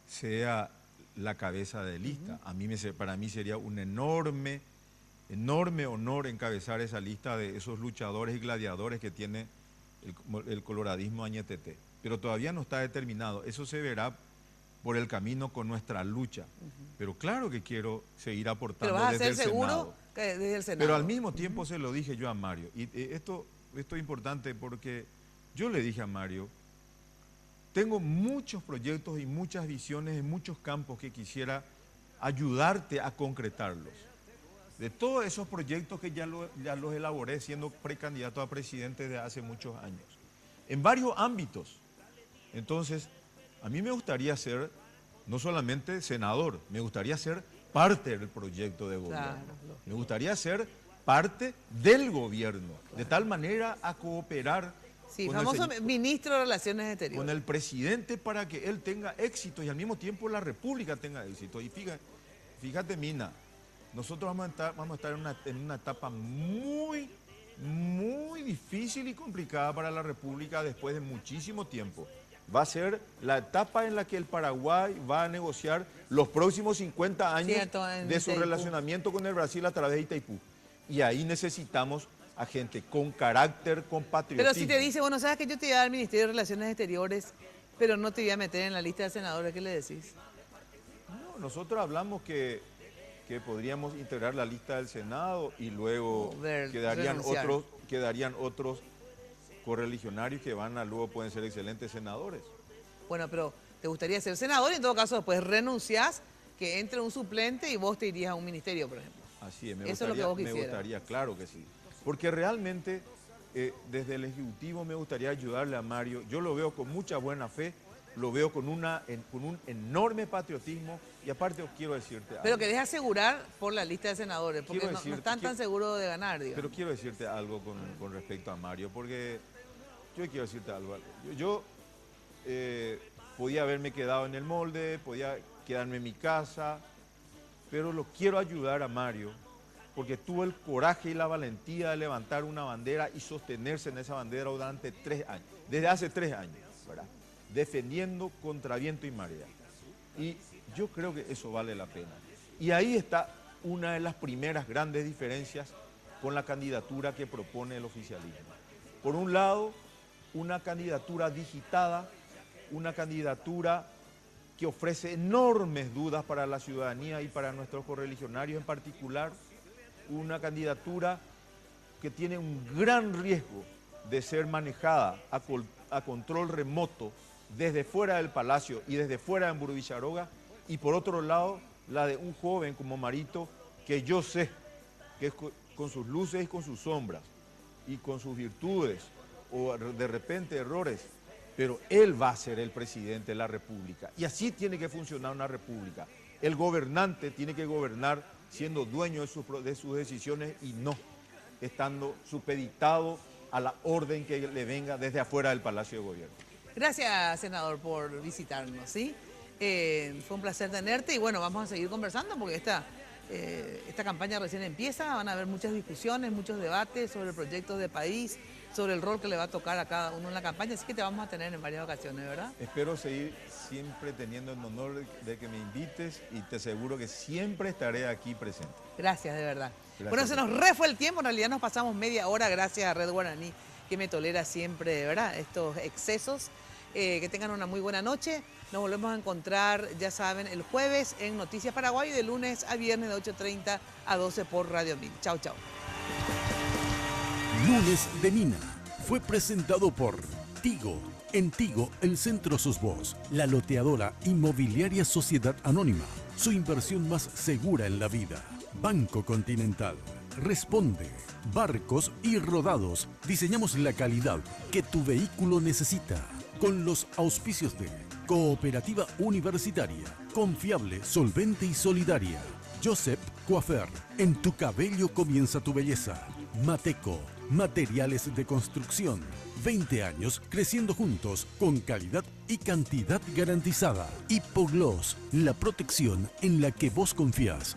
O: sea la cabeza de lista. Para mí sería un enorme honor encabezar esa lista de esos luchadores y gladiadores que tiene el coloradismo Añetete. Pero todavía no está determinado. Eso se verá por el camino con nuestra lucha. Pero claro que quiero seguir aportando desde el Senado. ¿Pero vas a ser seguro
D: que desde el Senado?
O: Pero al mismo tiempo se lo dije yo a Mario. Y esto es importante porque yo le dije a Mario, tengo muchos proyectos y muchas visiones en muchos campos que quisiera ayudarte a concretarlos. De todos esos proyectos que ya los elaboré siendo precandidato a presidente de hace muchos años. En varios ámbitos. Entonces, a mí me gustaría ser no solamente senador, me gustaría ser parte del proyecto de gobierno. Claro. Me gustaría ser parte del gobierno, de tal manera a cooperar
D: con famoso ministro de Relaciones Exteriores.
O: Con el presidente para que él tenga éxito y al mismo tiempo la República tenga éxito. Y fíjate, Mina, nosotros vamos a estar en una etapa muy muy difícil y complicada para la República después de muchísimo tiempo. Va a ser la etapa en la que el Paraguay va a negociar los próximos 50 años de su relacionamiento con el Brasil a través de Itaipú. Y ahí necesitamos a gente con carácter, con patriotismo.
D: Pero si te dice, bueno, sabes que yo te voy a dar al Ministerio de Relaciones Exteriores, pero no te voy a meter en la lista de senadores, ¿qué le decís?
O: No, nosotros hablamos que podríamos integrar la lista del Senado y luego quedarían otros correligionarios que luego pueden ser excelentes senadores.
D: Bueno, pero te gustaría ser senador y en todo caso después renunciás, que entre un suplente y vos te irías a un ministerio, por ejemplo.
O: Así es,
D: Eso es lo que vos quisieras.
O: Me gustaría, claro que sí. Porque realmente desde el Ejecutivo me gustaría ayudarle a Mario. Yo lo veo con mucha buena fe, lo veo con un enorme patriotismo y aparte quiero decirte algo.
D: Pero querés asegurar por la lista de senadores, porque no están tan seguros de ganar, digamos.
O: Pero quiero decirte algo con respecto a Mario, porque yo quiero decirte algo. Yo podía haberme quedado en el molde, podía quedarme en mi casa, pero lo quiero ayudar a Mario, porque tuvo el coraje y la valentía de levantar una bandera y sostenerse en esa bandera durante 3 años, desde hace 3 años, ¿verdad? Defendiendo contra viento y marea. Y yo creo que eso vale la pena. Y ahí está una de las primeras grandes diferencias con la candidatura que propone el oficialismo. Por un lado, una candidatura digitada, una candidatura que ofrece enormes dudas para la ciudadanía y para nuestros correligionarios en particular, una candidatura que tiene un gran riesgo de ser manejada a control remoto desde fuera del Palacio y desde fuera de Emburu Villaroga, y por otro lado, la de un joven como Marito, que yo sé que es con sus luces y con sus sombras, y con sus virtudes, o de repente errores, pero él va a ser el presidente de la República. Y así tiene que funcionar una república. El gobernante tiene que gobernar siendo dueño de sus decisiones y no estando supeditado a la orden que le venga desde afuera del Palacio de Gobierno.
D: Gracias, senador, por visitarnos, ¿sí? Fue un placer tenerte y bueno, vamos a seguir conversando porque esta campaña recién empieza, van a haber muchas discusiones, muchos debates sobre proyectos de país, sobre el rol que le va a tocar a cada uno en la campaña, así que te vamos a tener en varias ocasiones, ¿verdad?
O: Espero seguir siempre teniendo el honor de que me invites y te aseguro que siempre estaré aquí presente.
D: Gracias, de verdad.
O: Gracias.
D: Bueno, se nos fue el tiempo, en realidad nos pasamos media hora gracias a Red Guaraní, que me tolera siempre, de verdad, estos excesos. Que tengan una muy buena noche. Nos volvemos a encontrar, ya saben, el jueves en Noticias Paraguay, de lunes a viernes de 8:30 a 12 por Radio 1000. Chau, chau.
A: Lunes de Mina fue presentado por Tigo. En Tigo, el centro sos vos, la loteadora inmobiliaria Sociedad Anónima. Su inversión más segura en la vida. Banco Continental. Responde. Barcos y Rodados. Diseñamos la calidad que tu vehículo necesita. Con los auspicios de Cooperativa Universitaria, confiable, solvente y solidaria. Josep Coafer, en tu cabello comienza tu belleza. Mateco, materiales de construcción. 20 años creciendo juntos con calidad y cantidad garantizada. Hipogloss, la protección en la que vos confías.